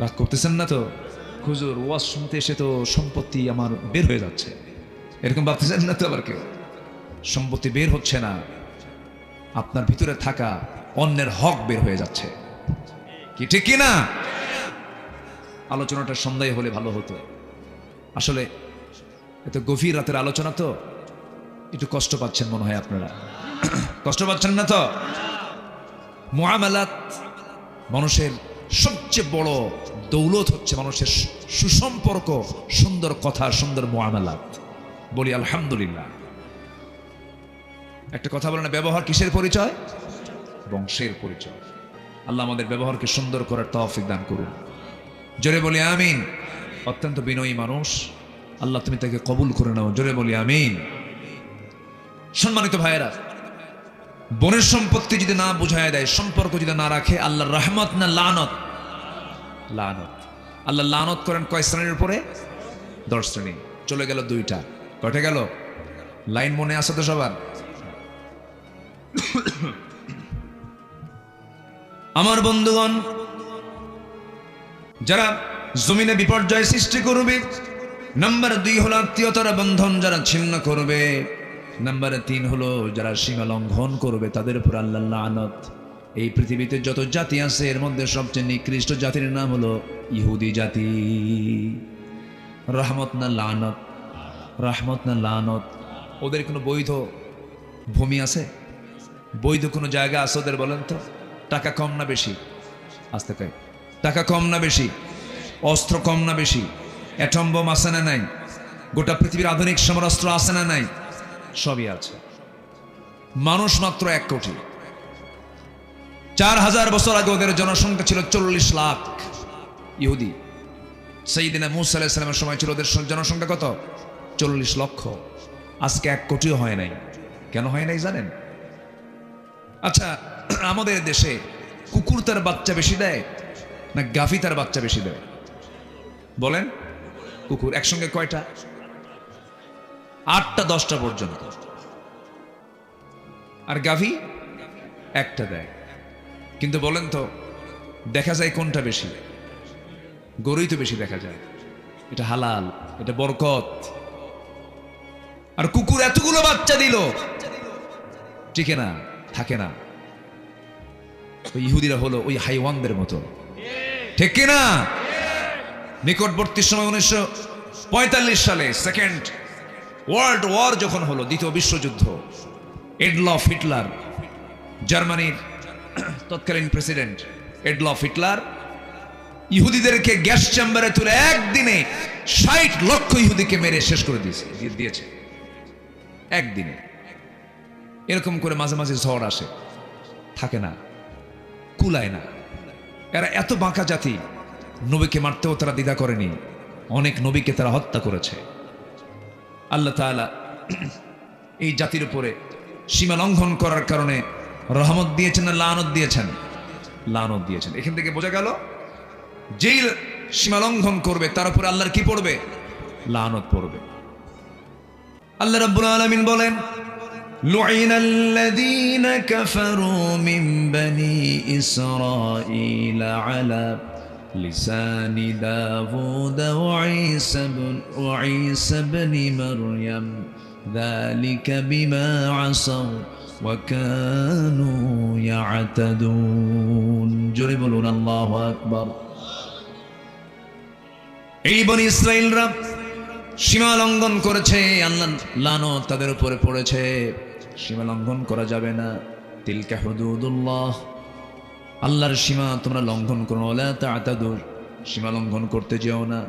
রাগ করতেছেন না তো? হুজুর ওয়াজ শুনতে এসে তো সম্পত্তি আমার বের হয়ে যাচ্ছে, এরকম ভাবতেছেন না তো? আবার কেউ সম্পত্তি বের হচ্ছে না, আপনার ভিতরে থাকা অন্যের হক বের হয়ে যাচ্ছে। কি ঠিক কিনা? আলোচনাটা সন্ধ্যায় হলে ভালো হতো। আসলে এত গভীর রাতের আলোচনা তো একটু কষ্ট পাচ্ছেন মনে হয় আপনারা। কষ্ট পাচ্ছেন না তো? মুআমালাত, মানুষের সবচেয়ে বড় দৌলত হচ্ছে মানুষের সুসম্পর্ক, সুন্দর কথা, সুন্দর মুআমালাত। বলি আলহামদুলিল্লাহ। একটা কথা বলে না, ব্যবহার কিসের পরিচয়? বংশের পরিচয়। আল্লাহ আমাদের ব্যবহারকে সুন্দর করার তৌফিক দান করুন। জোরে বলি আমিন। অত্যন্ত বিনয়ী মানুষ, আল্লাহ তুমি তাকে কবুল করে নাও। জোরে বলি আমিন। সম্মানিত ভাইয়েরা, বোনের সম্পত্তি যদি না বুঝায় দেয়, সম্পর্ক যদি না রাখে, আল্লাহর রহমত না লানত? লানত। আল্লাহ লানত করেন কয় শ্রেণীর উপরে? 10 শ্রেণী। চলে গেল 2টা। কয়টা গেল? লাইন মনে আছে তো সবার? আমার বন্ধুগণ, যারা জমিনে বিপর্যয় সৃষ্টি করবে, নাম্বার 2 হলো আত্মীয়তার বন্ধন যারা ছিন্ন করবে, নাম্বার 3 হলো যারা সীমা লঙ্ঘন করবে, তাদের উপর আল্লাহর লানত। এই পৃথিবীতে যত জাতি আছে এর মধ্যে সবচেয়ে নিকৃষ্ট জাতির নাম হলো ইহুদি জাতি। রহমত না লানত? রহমত না লানত? ওদের কোনো বৈধ ভূমি আছে? বৈধ কোনো জায়গা আছে ওদের? বলেন তো। টাকা কম না বেশি? আসতে কয় টাকা কম না বেশি? অস্ত্র কম না বেশি? অ্যাটম বোম আছে না নাই? গোটা পৃথিবীর আধুনিক সমরাস্ত্র আছে না নাই? সবই আছে। মানুষ মাত্র 1 কোটি। 4000 বছর আগে ওদের জনসংখ্যা ছিল 40 লাখ ইহুদি। সাইয়্যিদিনা মূসা আলাইহিস সালামের সময় ছিল ওদের জনসংখ্যা কত? 40 লক্ষ। আজকে 1 কোটিও হয় নাই। কেন হয় নাই জানেন? আচ্ছা, আমাদের দেশে কুকুর তার বাচ্চা বেশি দেয় না গাভী তার বাচ্চা বেশি দেয়? বলেন। কুকুর একসঙ্গে কয়টা? 8টা 10টা পর্যন্ত। আর গাভী একটা দেয়। কিন্তু বলেন তো, দেখা যায় কোনটা বেশি? গরুই তো বেশি দেখা যায়। এটা হালাল, এটা বরকত। আর কুকুর এতগুলো বাচ্চা দিল, টিকে না, থাকে না। ওই ইহুদিরা হলো ওই হাইওয়ানদের মতো, ঠিক কিনা? নিকটবর্তী সময় 1945 সালে সেকেন্ড ওয়ার্ল্ড ওয়ার যখন হলো, দ্বিতীয় বিশ্বযুদ্ধ, এডলফ হিটলার, জার্মানির তৎকালীন প্রেসিডেন্ট এডলফ হিটলার ইহুদিদেরকে গ্যাস চেম্বারে তুলে একদিনে 60 লক্ষ ইহুদিকে মেরে শেষ করে দিয়েছে একদিনে। এরকম করে মাঝে মাঝে ঝড় আসে, থাকে না, কুলায় না। এরা এত বাঁকা জাতি, নবীকে মারতেও তারা দ্বিধা করেনি। অনেক নবীকে তারা হত্যা করেছে। আল্লাহ তাআলা এই জাতির উপরে সীমা লঙ্ঘন করার কারণে রহমত দিয়েছেন না লানত দিয়েছেন? লানত দিয়েছেন। এখান থেকে বোঝা গেল, যেই সীমা লঙ্ঘন করবে তার উপরে আল্লাহর কি পড়বে? লানত পড়বে। আল্লাহ রাব্বুল আলামিন বলেন, লুইনাল্লাযীনা কাফারু মিন বনি ইসরাঈল আলা লিসানি দাউদ ওয়া ঈসা ইবনে মারইয়াম যালিকা বিমা আসাউ ওয়া কানু ইয়াতাদুন। জোরে বলুন আল্লাহু আকবার। এই বনি ইসরাঈলরা সীমা লঙ্ঘন করেছে, আল্লাহ লানত তাদের উপরে পড়েছে। সীমা লঙ্ঘন করা যাবে না। তিলকা হুদুদুল্লাহ, আল্লাহর সীমা তোমরা লঙ্ঘন করো না। ওয়ালা তা'তাদু, সীমা লঙ্ঘন করতে যেও না।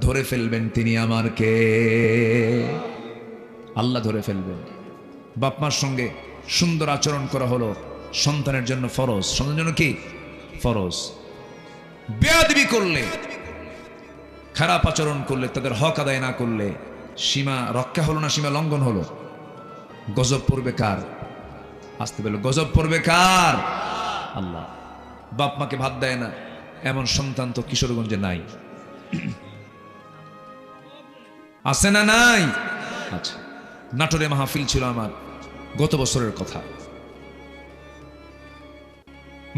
ধরে ফেলবেন তিনি আমার কে? আল্লাহ ধরে ফেলবেন। বাপ মার সঙ্গে সুন্দর আচরণ করা হলো সন্তানের জন্য ফরজ। সন্তানের জন্য কি ফরজ? বেয়াদবি করলে, খারাপ আচরণ করলে, তাদের হক আদায় না করলে সীমা রক্ষা হলো না, সীমা লঙ্ঘন হলো। গজব পড়বে কার? আসতে বলল, গজব পড়বে কার? আল্লাহ। বাপ মাকে ভাত দেয় না, এমন সন্তান তো কিশোরগঞ্জে নাই। আছে না নাই? আচ্ছা, নাটোরে মাহফিল ছিল আমার, গত বছরের কথা।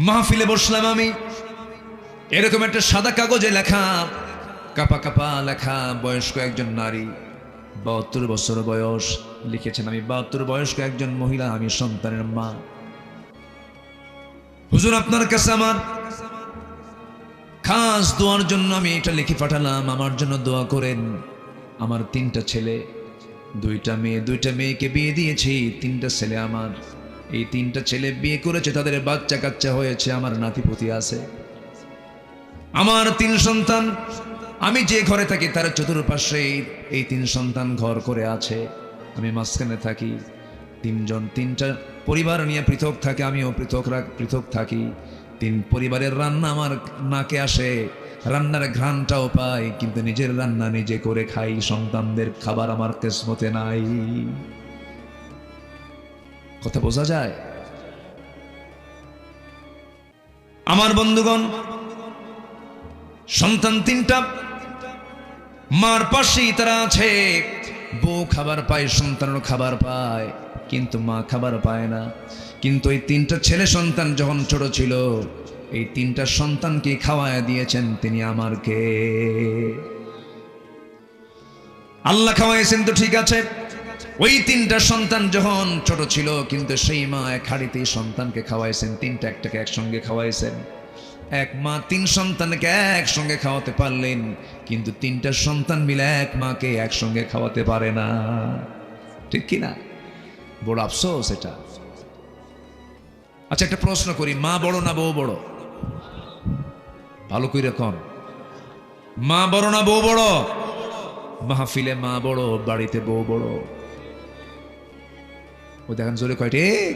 মাহফিলে বসলাম আমি, এরকম একটা সাদা কাগজে লেখা, কাপা কাপা লেখা, বয়স্ক একজন নারী, 72 বছর বয়স, লিখেছেন, আমি 72 বয়স্ক একজন মহিলা, আমি সন্তানের মা। হুজুর, আপনার কাছে আমার খাস দোয়ার জন্য আমি এটা লিখে পাঠালাম, আমার জন্য দোয়া করেন। আমার 3টা ছেলে, 2টা মেয়ে, 2টা মেয়েকে বিয়ে দিয়েছি, 3টা ছেলে আমার। এই 3টা ছেলে বিয়ে করেছে, তাদের বাচ্চা কাচ্চা হয়েছে, আমার নাতিপুতি আছে। আমার 3 সন্তান, আমি যে ঘরে থাকি তার চতুর্পাশে এই 3 সন্তান ঘর করে আছে, আমি মাঝখানে থাকি। 3টা পরিবার নিয়ে পৃথক থাকে, আমিও পৃথক থাকি। 3 পরিবারের রান্না আমার নাকে আসে, রান্নার ঘ্রাণটাও পাই, কিন্তু নিজের রান্না নিজে করে খাই। সন্তানদের খাবার আমার কিসমতে নাই। কথা বোঝা যায়? আমার বন্ধুগণ, সন্তান 3টা মার পাশেই তারা আছে। বউ খাবার পায়, সন্তানও খাবার পায়, কিন্তু মা খাবার পায় না। কিন্তু এই 3টা ছেলে সন্তান যখন ছোট ছিল, এই 3টা সন্তানকে খাওয়ায় দিয়েছেন তিনি আমার কে? আল্লাহ খাওয়াইছেন তো ঠিক আছে। ওই 3টা সন্তান যখন ছোট ছিল, কিন্তু সেই মা এক হাঁড়িতে সন্তানকে খাওয়াইছেন। 3টা একটাকে একসঙ্গে খাওয়াইছেন। এক মা 3 সন্তানকে একসঙ্গে খাওয়াতে পারলেন, কিন্তু 3টা সন্তান মিলে এক মাকে একসঙ্গে খাওয়াতে পারে না। ঠিক কিনা? বড় আফসোস এটা। আচ্ছা, একটা প্রশ্ন করি, মা বড় না বউ বড়? ভালো কইরা কোন? মা বড় না বউ বড়? মাহফিলে মা বড়, বাড়িতে বউ বড়। ও দেখেন জোরে কয় ঠিক,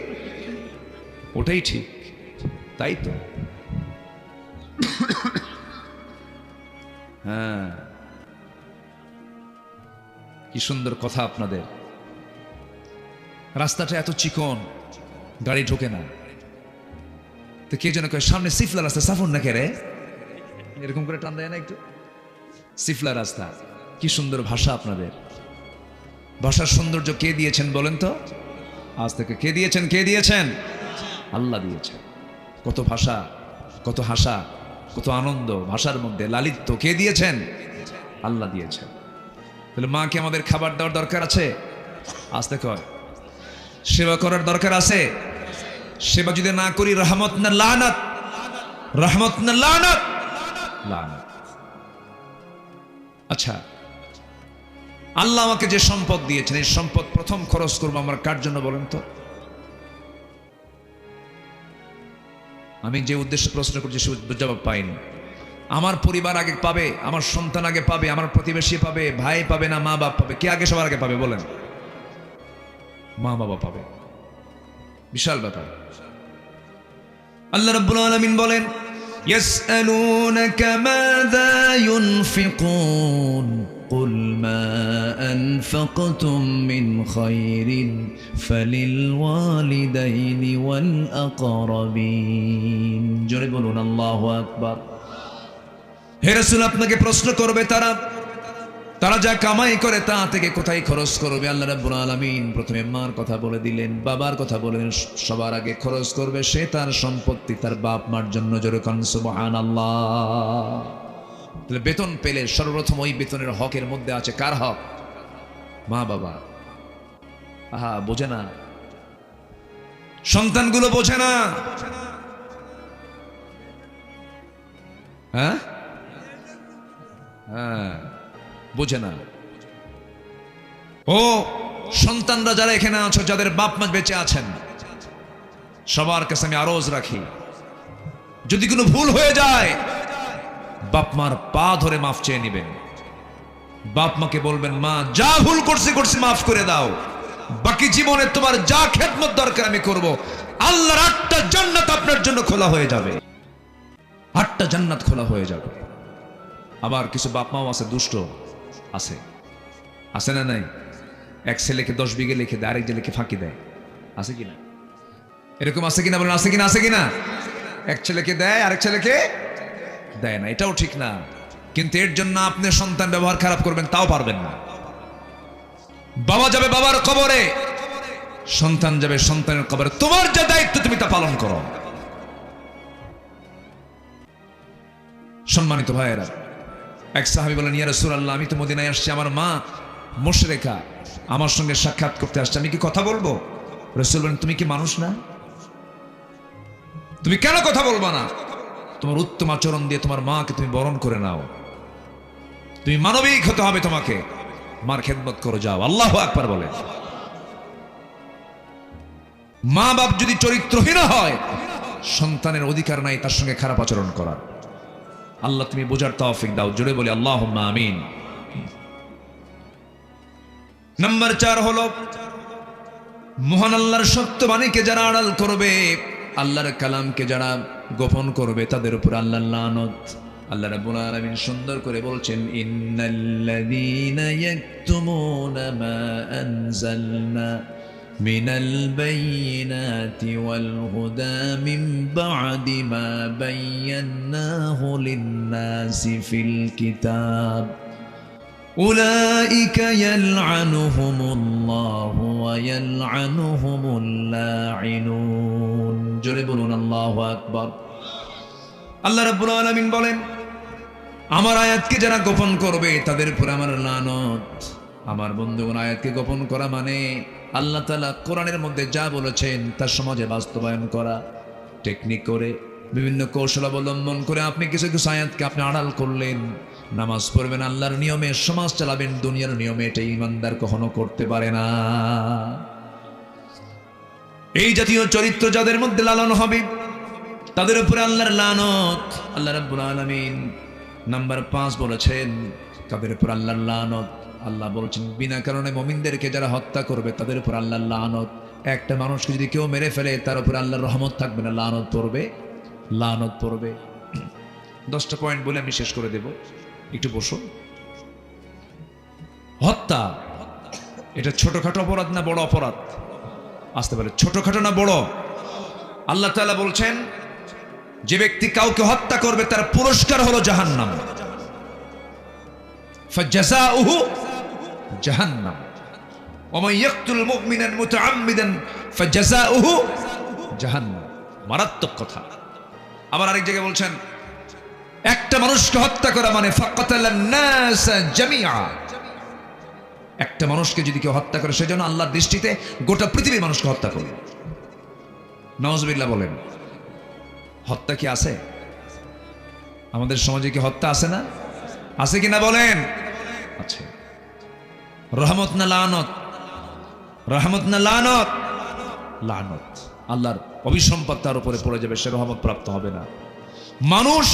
ওটাই ঠিক, তাই তো। হ্যাঁ, কি সুন্দর কথা আপনাদের। রাস্তাটা এত চিকন, গাড়ি ঢোকে না, তো কে যেন কয় সামনে সিফলা রাস্তা, সাফর না কে রে, এরকম করে টান দেয় না একটু। সিফলা রাস্তা, কি সুন্দর ভাষা আপনাদের। ভাষার সৌন্দর্য কে দিয়েছেন বলেন তো? আজ থেকে কে দিয়েছেন? কে দিয়েছেন? আল্লাহ দিয়েছেন। কত ভাষা, কত হাসা, কত আনন্দ ভাষার মধ্যে, লালিত্য কে দিয়েছেন? আল্লাহ দিয়েছেন। তাহলে মাকে আমাদের খাবার দেওয়ার দরকার আছে, আস্তে কর। সেবা করার দরকার আছে। সেবা যদি না করি রহমত না লানত, রহমত না লানত, লানত। আচ্ছা, আল্লাহ আমাকে যে সম্পদ দিয়েছেন, এই সম্পদ প্রথম খরচ করবো আমার কার জন্য বলেন তো? আমি যে উদ্দেশ্যে প্রশ্ন করছি সে জবাব পাইনি। আমার পরিবার আগে পাবে, আমার সন্তান আগে পাবে, আমার প্রতিবেশী পাবে, ভাই পাবে, না মা বাপ পাবে? কে আগে সবার আগে পাবে বলেন? মা বাবা পাবে। বিশাল ব্যাপার। আল্লাহ রাব্বুল আলামিন বলেন, ইয়াসআলুনাকা মাযা ইউনফিকুন কুল মা আনফাকতুম মিন খায়রিন ফালিল ওয়ালিদাইনি ওয়াল আকরাবিন। জোরে বলুন আল্লাহু আকবার। হে রাসূল, আপনাকে প্রশ্ন করবে তারা যা কামাই করে তা থেকে কোথায় খরচ করবে? আল্লাহ রাব্বুল আলামিন প্রথমে মার কথা বলে দিলেন, বাবার কথা বলে দিলেন। সবার আগে খরচ করবে সে তার সম্পত্তি তার বাপ মার জন্য। জোরে কান সুবহানাল্লাহ। তাহলে বেতন পেলে সর্বপ্রথম ওই বেতনের হকের মধ্যে আছে কার হক? মা বাবা। আহা, বোঝে না, সন্তানগুলো বোঝে না। হ্যাঁ হ্যাঁ, বোঝে না। ও সন্তানরা যারা এখানে আছো, যাদের বাপ মা বেঁচে আছেন, সবার কাছে আমি আরজ রাখি, যদি কোনো ভুল হয়ে যায় বাপ মার পা ধরে মাফ চেয়ে নিবেন। বাপ মাকে বলবেন, মা যা ভুল করছি মাফ করে দাও, বাকি জীবনে তোমার যা খেদমত দরকার আমি করব। আল্লাহর 8টা জান্নাত আপনার জন্য খোলা হয়ে যাবে, 8টা জান্নাত খোলা হয়ে যাবে। আবার কিছু বাপ মাও আছে, দুষ্ট আছে, আছে না নাই? এক ছেলেকে 10 বিঘে লিখে দেয়, আরেক ছেলেকে ফাঁকি দেয়, আছে কিনা? এরকম আছে কিনা বলেন? আছে কিনা? আছে কিনা? এক ছেলেকে দেয়, আরেক ছেলেকে দেয় না, এটাও ঠিক না। কিন্তু এর জন্য আপনি সন্তান ব্যবহার খারাপ করবেন, তাও পারবেন না। বাবা যাবে বাবার কবরে, সন্তান যাবে সন্তানের কবরে। তোমার যা দায়িত্ব তুমি তা পালন করো। সম্মানিত ভাইয়েরা, এক সাহাবী বলেন, ইয়া রাসূলুল্লাহ, আমি তো মদিনায় আসছি, আমার মা মুশরিকা, আমার সঙ্গে সাক্ষাৎ করতে আসছে, আমি কি কথা বলবো? রাসূল বলেন, তুমি কি মানুষ না? তুমি কেন কথা বলবা না? তোমার উত্তম আচরণ দিয়ে তোমার মাকে তুমি বরণ করে নাও। তুমি মানবিক হতে হবে, তোমাকে মার খেদমত করো, যাও। আল্লাহু আকবার বলে। মা বাপ যদি চরিত্রহীন হয়, সন্তানের অধিকার নাই তার সঙ্গে খারাপ আচরণ করার। আল্লাহ তুমি বোঝার তৌফিক দাও। জোরে বলি আল্লাহুম্মা আমিন। নাম্বার 4 হলো, মহান আল্লাহর সত্যবাণীকে যারা আড়াল করবে, আল্লাহর কালামকে যারা গোপন করবে, তাদের উপর আল্লাহর লানত। আল্লাহ রাব্বুল আলামিন সুন্দর করে বলছেন, ইন্নাল্লাযীনা ইয়াকতুমুনা মা আনজালনা মিনাল বায়িনাতি ওয়াল হুদা মিন বা'দি মা বায়্যানাহু লিন-নাসি ফিল কিতাব উলাইকা ইয়ালআনুহুমুল্লাহু ওয়া ইয়ালআনুহুমুল লাঈনুন। জোরে বলুন আল্লাহু আকবার। আল্লাহ রাব্বুল আলামিন বলেন, আমার আয়াতকে যারা গোপন করবে তাদের উপর আমার লানত। আমার বন্ধুগণ, আয়াতকে গোপন করা মানে আল্লাহ তাআলা কোরআনের মধ্যে যা বলেছেন তা সমাজে বাস্তবায়ন করা। টেকনিক করে, বিভিন্ন কৌশল অবলম্বন করে আপনি কিছু কিছু আয়াতকে আপনি আড়াল করলেন। নামাজ পড়বেন আল্লাহর নিয়মে, সমাজ চালাবেন দুনিয়ার নিয়মে, এটা ঈমানদার কখনো করতে পারে না। এই জাতীয় চরিত্র যাদের মধ্যে লালন হবে তাদের উপরে আল্লাহর লানত। আল্লাহ রাব্বুল আলামিন নাম্বার 5 বলেছেন তাদের উপর আল্লাহর লানত। আল্লাহ বলছেন বিনা কারণে মুমিনদেরকে যারা হত্যা করবে তাদের উপর আল্লাহর লানত। একটা মানুষকে যদি কেউ মেরে ফেলে তার উপর আল্লাহর রহমত থাকবে না, লানত পড়বে, লানত পড়বে। 10টা পয়েন্ট বলে আমি শেষ করে দেব, একটু বসো। হত্যা এটা ছোটখাটো অপরাধ না বড় অপরাধ? আসতে পারে ছোটখাটো না বড়? আল্লাহ তাআলা বলছেন যে ব্যক্তি কাউকে হত্যা করবে তার পুরস্কার হলো জাহান্নাম। ফাজাযাউহু জাহান্নাম ওয়া মান ইয়াকতুল মুমিনান মুতাআম্মিদান ফাজাযাউহু জাহান্নাম। মারাত্মক কথা। আবার আরেক জায়গায় বলছেন একটা মানুষকে হত্যা করা মানে ফাকাতালান নাস জামিআ। একটা মানুষকে যদি কেউ হত্যা করে সেজন্য আল্লাহর দৃষ্টিতে গোটা পৃথিবীর মানুষকে হত্যা করবে। নাউজুবিল্লাহ বলেন। হত্যা কি আছে আমাদের সমাজে? কি হত্যা আছে না? আছে কিনা বলেন? আছে। রহমত না লানত? রহমত না লানত? লানত। আল্লাহর অভিসম্পাদ তার উপরে পড়ে যাবে, সে রহমত প্রাপ্ত হবে না। মানুষ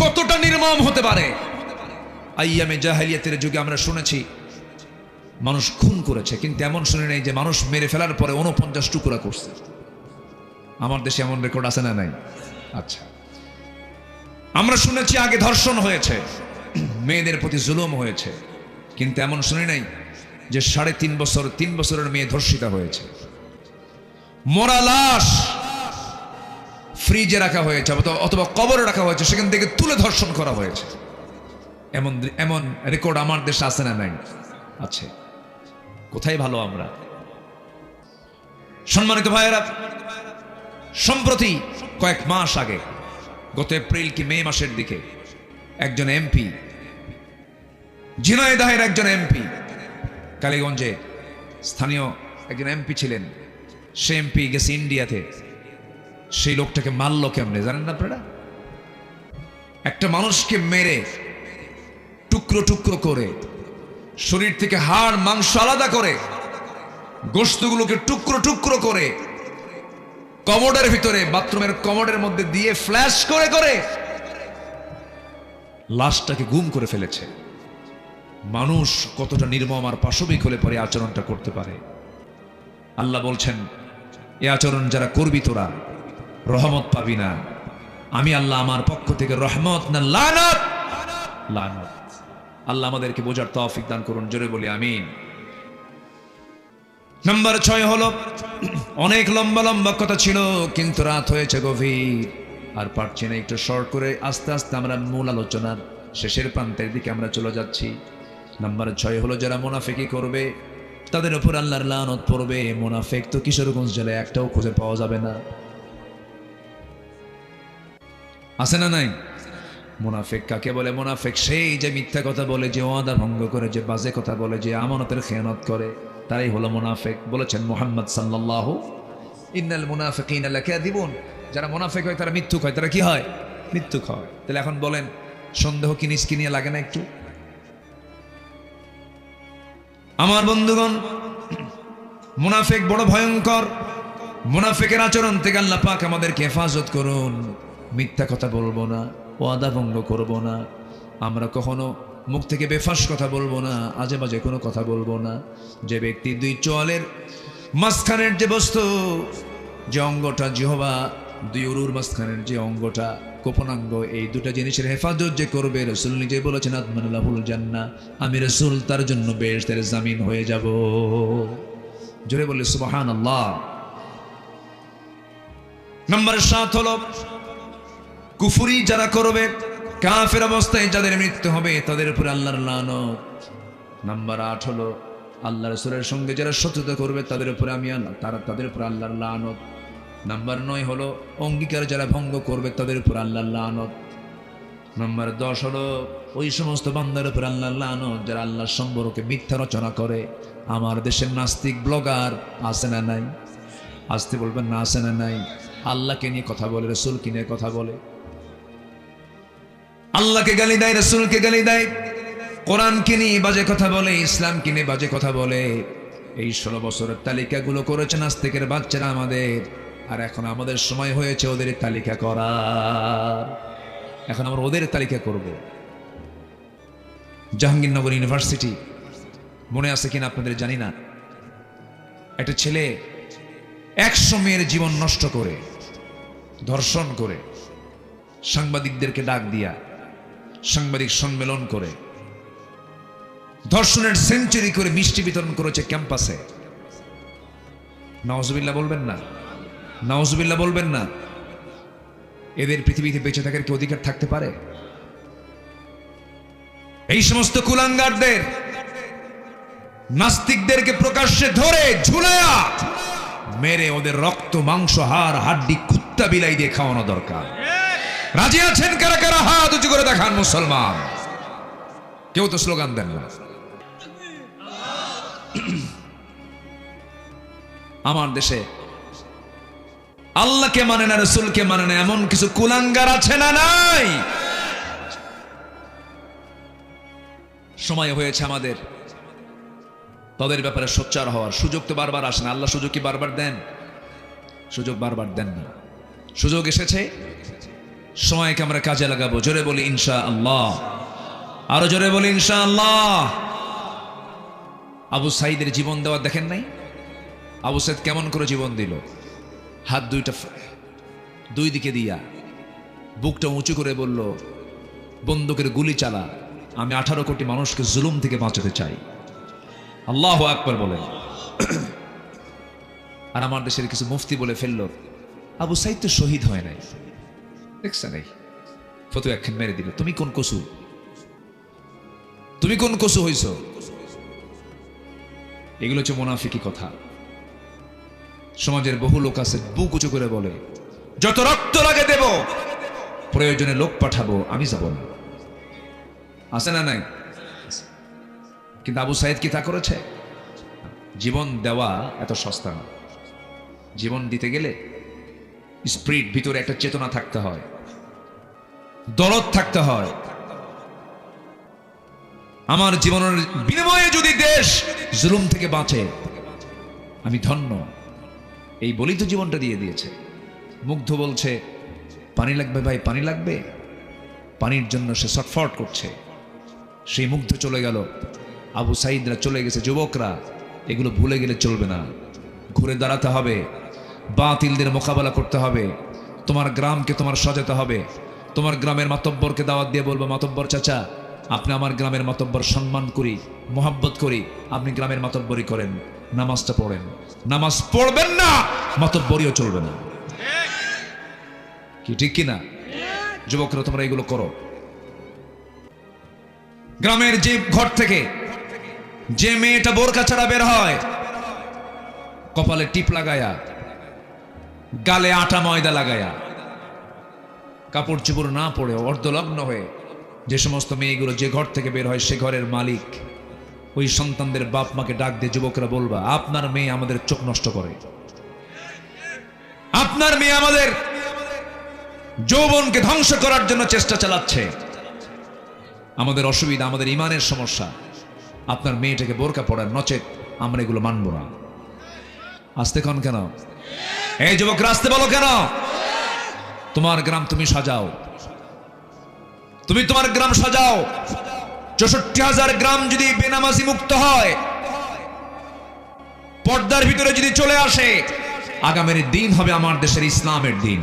কতটা নির্মম হতে পারে! আইয়ামে জাহেলিয়াতের যুগে আমরা শুনেছি মানুষ খুন করেছে, কিন্তু এমন শুনে নেই যে মানুষ মেরে ফেলার পরে 49 টুকরা করছে। আমার দেশে এমন রেকর্ড আছে না নাই? আচ্ছা, আমরা শুনেছি আগে ধর্ষণ হয়েছে, মেয়েদের প্রতি জুলুম হয়েছে, কিন্তু এমন শুনি নাই যে 3.5 বছরের মেয়ে ধর্ষিতা হয়েছে। মরা লাশ ফ্রিজে রাখা হয়েছে অথবা কবরে রাখা হয়েছে, সেখান থেকে তুলে ধর্ষণ করা হয়েছে। এমন রেকর্ড আমার দেশে আছে না নাই? আছে। কোথায় ভালো আমরা? সম্মানিত ভাইয়েরা, সম্প্রতি কয়েক মাস আগে, গত এপ্রিল কি মে মাসের দিকে, একজন এমপি, ঝিনাইদহের একজন এমপি, কালীগঞ্জে স্থানীয় একজন এমপি ছিলেন, সে এমপি গেছে ইন্ডিয়াতে। সেই লোকটাকে মারলো কেমনে জানেন না আপনারা? একটা মানুষকে মেরে টুকরো টুকরো করে, শরীর থেকে হাড় মাংস আলাদা করে, গোশতগুলোকে টুকরো টুকরো করে কমোডের ভিতরে, বাথরুমের কমোডের মধ্যে দিয়ে ফ্ল্যাশ করে করে লাশটাকে গুম করে ফেলেছে। মানুষ কতটা নির্মম আর পাশবিক হলে পরে আচরণটা করতে পারে। আল্লাহ বলছেন এ আচরণ যারা করবি তোরা রহমত পাবি না। আমি আল্লাহ আমার পক্ষ থেকে রহমত না লানত, লানত। আল্লাহ আমাদেরকে বোঝার তৌফিক দান করুন, জোরে বলি আমিন। নাম্বার 6 হলো, অনেক লম্বা লম্বা কথা ছিল কিন্তু রাত হয়েছে গভীর, আর পারছি না, একটু শর্ট করে আস্তে আস্তে আমরা মূল আলোচনার শেষের প্রান্তের দিকে আমরা চলে যাচ্ছি। নাম্বার 6 হলো যারা মুনাফিকি করবে তাদের উপর আল্লাহর লানত পড়বে। মুনাফিক তো কিশোরগঞ্জ জেলায় একটাও খুঁজে পাওয়া যাবে না, আছে না নাই? মুনাফিক কাকে বলে? মুনাফিক সেই যে মিথ্যা কথা বলে, যে ওয়াদা ভঙ্গ করে, যে বাজে কথা বলে, যে আমানতের খেয়ানত করে, তারাই হলো মুনাফিক। বলেছেন মুহাম্মদ সাল্লাল্লাহু ইন্নাল মুনাফিকিনা লাকাযিবুন। যারা মুনাফিক হয় তারা মিথ্যুক হয়। তারা কি হয়? মিথ্যুক হয়। তাহলে এখন বলেন সন্দেহ কি নিষ্কি নিয়ে লাগে না একটু? আমার বন্ধুগণ, মুনাফিক বড় ভয়ঙ্কর। মুনাফিকের আচরণ থেকে আল্লাহ পাক আমাদেরকে হেফাজত করুন। মিথ্যা কথা বলবো না, ওয়াদা ভঙ্গ করবো না, আমরা কখনো মুখ থেকে বেফাস কথা বলবো না, আজে বাজে কোনো কথা বলবো না। যে ব্যক্তি 2 চোয়ালের মাঝখানের যে বস্তু, যে অঙ্গটা জিহ্বা, 2 উরুর মাঝখানের যে অঙ্গটা গোপনাঙ্গ, এই 2টা জিনিসের হেফাজত যে করবে, রাসূল নিজে বলেছেন আদমানুল্লাহুল জান্নাহ, আমি রাসূল তার জন্য বেহেশতের জামিন হয়ে যাব। জোরে বলে সুবহানাল্লাহ। নাম্বার 7 হলো কুফরি যারা করবে, কাফের অবস্থায় যাদের মৃত্যু হবে তাদের উপর আল্লাহর লানত। নাম্বার 8 হলো আল্লাহ রাসূলের সঙ্গে যারা শত্রুতা করবে তাদের উপর তাদের উপর আল্লাহর লানত। নাম্বার 9 হলো অঙ্গীকার যারা ভঙ্গ করবে তাদের উপর আল্লাহর লানত। নাম্বার 10 হলো ওই সমস্ত বান্দার উপর আল্লাহর লানত যারা আল্লাহর সম্পর্কে মিথ্যা রচনা করে। আমার দেশের নাস্তিক ব্লগার আছে না নাই? আসতে বলবেন না, আছে না নাই? আল্লাহকে নিয়ে কথা বলে, রাসূলকে নিয়ে কথা বলে, আল্লাহকে গালি দেয়, রাসূলকে গালি দেয়, কোরআনকে নিয়ে বাজে কথা বলে, ইসলামকে নিয়ে বাজে কথা বলে। এই 16 বছরের তালিকাগুলো করেছে নাস্তিকের বাচ্চারা আমাদের, আর এখন আমাদের সময় হয়েছে ওদের তালিকা করার। এখন আমরা ওদের তালিকা করব। জাহাঙ্গীরনগর ইউনিভার্সিটি, মনে আছে কিনা আপনাদের জানি না, একটা ছেলে 100 মেয়ের জীবন নষ্ট করে, ধর্ষণ করে, সাংবাদিকদেরকে ডাক দিয়া সাংবাদিক সম্মেলন করে, ধর্ষণের সেঞ্চুরি করে মিষ্টি বিতরণ করেছে ক্যাম্পাসে। নাউজুবিল্লাহ বলবেন না? নাউজুবিল্লাহ বলবেন না? এদের পৃথিবীতে বেঁচে থাকার কি অধিকার থাকতে পারে? এই সমস্ত কুলাঙ্গারদের, নাস্তিকদেরকে প্রকাশ্যে ধরে ঝুলায়া মেরে ওদের রক্ত মাংস হাড় হাড্ডি কুত্তা বিলাই দিয়ে খাওয়ানো দরকার। রাজি আছেন কারা কারা? হাত উঁচু করে দেখান মুসলমান। কেউ তো স্লোগান দেন না। আমার দেশে আল্লাহকে মানে না, রাসূলকে মানে না, এমন কিছু কুলাঙ্গার আছে না নাই? সময় হয়েছে আমাদের তাদের ব্যাপারে সোচ্চার হওয়ার। সুযোগ তো বারবার আসে না। আল্লাহ সুযোগ কি বারবার দেন? সুযোগ বারবার দেন না। সুযোগ এসেছে, সময়কে আমরা কাজে লাগাবো। জোরে বলি ইনশাআল্লাহ, আরো জোরে বলি ইনশাআল্লাহ। আবু সাঈদের জীবন দেওয়া দেখেন নাই? আবু সাঈদ কেমন করে জীবন দিল? হাত দুইটা দুই দিকে দিয়া বুকটা উঁচু করে বলল, বন্দুকের গুলি চালা, আমি 18 কোটি মানুষকে জুলুম থেকে বাঁচাতে চাই। আল্লাহু আকবার বলেন। আর আমার দেশের কিছু মুফতি বলে ফেললো, আবু সাঈদ তো শহীদ হয় নাই। দেখছেন, এই ফতোয়া একখান মেরে দিল। তুমি কোন কসু? তুমি কোন কসু হইছ? এগুলো হচ্ছে মুনাফিকি কথা। সমাজের বহু লোক আছে বুক উঁচু করে বলে, যত রক্ত লাগে দেব, প্রয়োজনে লোক পাঠাবো, আমি যাব না। আছে না নাই? কিন্তু আবু সাঈদ কি তা করেছে? জীবন দেওয়া এত সস্তা না। জীবন দিতে গেলে স্পিরিট, ভিতরে একটা চেতনা থাকতে হয়, দরদ থাকতে হয়। আমার জীবনের বিনিময়ে যদি দেশ জুলুম থেকে বাঁচে, আমি ধন্য। এই বলি তো জীবনটা দিয়ে দিয়েছে। মুগ্ধ বলছে, পানি লাগবে ভাই, পানি লাগবে। পানির জন্য সে ছটফট করছে। সেই মুগ্ধ চলে গেল, আবু সাঈদরা চলে গেছে, যুবকরা। এগুলো ভুলে গেলে চলবে না। ঘুরে দাঁড়াতে হবে, বাতিলদের মোকাবেলা করতে হবে। তোমার গ্রামকে তোমার সাজাতে হবে। তোমার গ্রামের মাতব্বরকে দাওয়াত দিয়ে বলবো, মাতব্বর চাচা, আপনি আমার গ্রামের মাতব্বর সম্মান করি, মোহাব্বত করি, আপনি গ্রামের মাতব্বরি করেন, নামাজটা পড়েন। নামাজ পড়বেন না, মাতব্বরিও চলবে না। কি ঠিক কিনা? যুবকরা তোমরা এগুলো করো। গ্রামের যে ঘর থেকে যে মেয়েটা বোরকা ছাড়া বের হয়, কপালে টিপ লাগায়া, গালে আটা ময়দা লাগায়া, কাপড় চোপড় না পরে অর্ধলগ্ন হয়ে যে সমস্ত মেয়েগুলো যে ঘর থেকে বের হয়, সে ঘরের মালিক ওই সন্তানদের বাপ মাকে ডাক দিয়ে যুবকরা বলবা, আপনার মেয়ে আমাদের চোখ নষ্ট করে, আপনার মেয়ে আমাদের যৌবনকে ধ্বংস করার জন্য চেষ্টা চালাচ্ছে। আমাদের অসুবিধা, আমাদের ইমানের সমস্যা, আপনার মেয়েটাকে বোরকা পড়ান, নচেত আমরা এগুলো মানব না। আসতে কন কেন? এই যুবকরা আসতে বলো কেন? তোমার গ্রাম তুমি সাজাও, তুমি তোমার গ্রাম সাজাও। 64,000 গ্রাম যদি বেনামাজি মুক্ত হয়, পর্দার ভিতরে যদি চলে আসে, আগামীর দিন হবে আমার দেশের ইসলামের দিন।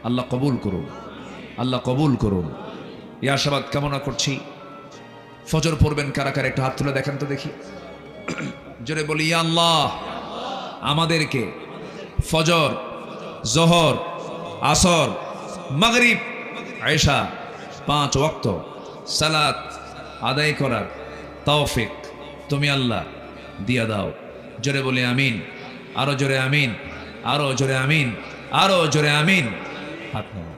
আল্লাহ কবুল করুন, আল্লাহ কবুল করুন। এই আশাবাদ কামনা করছি। ফজর পড়বেন কারা কারা? একটা হাত তুলে দেখেন তো দেখি। জোরে বলি, ইয়া আল্লাহ, আমাদেরকে ফজর, জোহর, আসর, মাগরিব, এশা 5 ওয়াক্ত সালাত আদায় করার তৌফিক তুমি আল্লাহ দিয়া দাও। জোরে বলি আমিন, আরো জোরে আমিন, আরো জোরে আমিন, আরো জোরে আমিন। হাত নাও।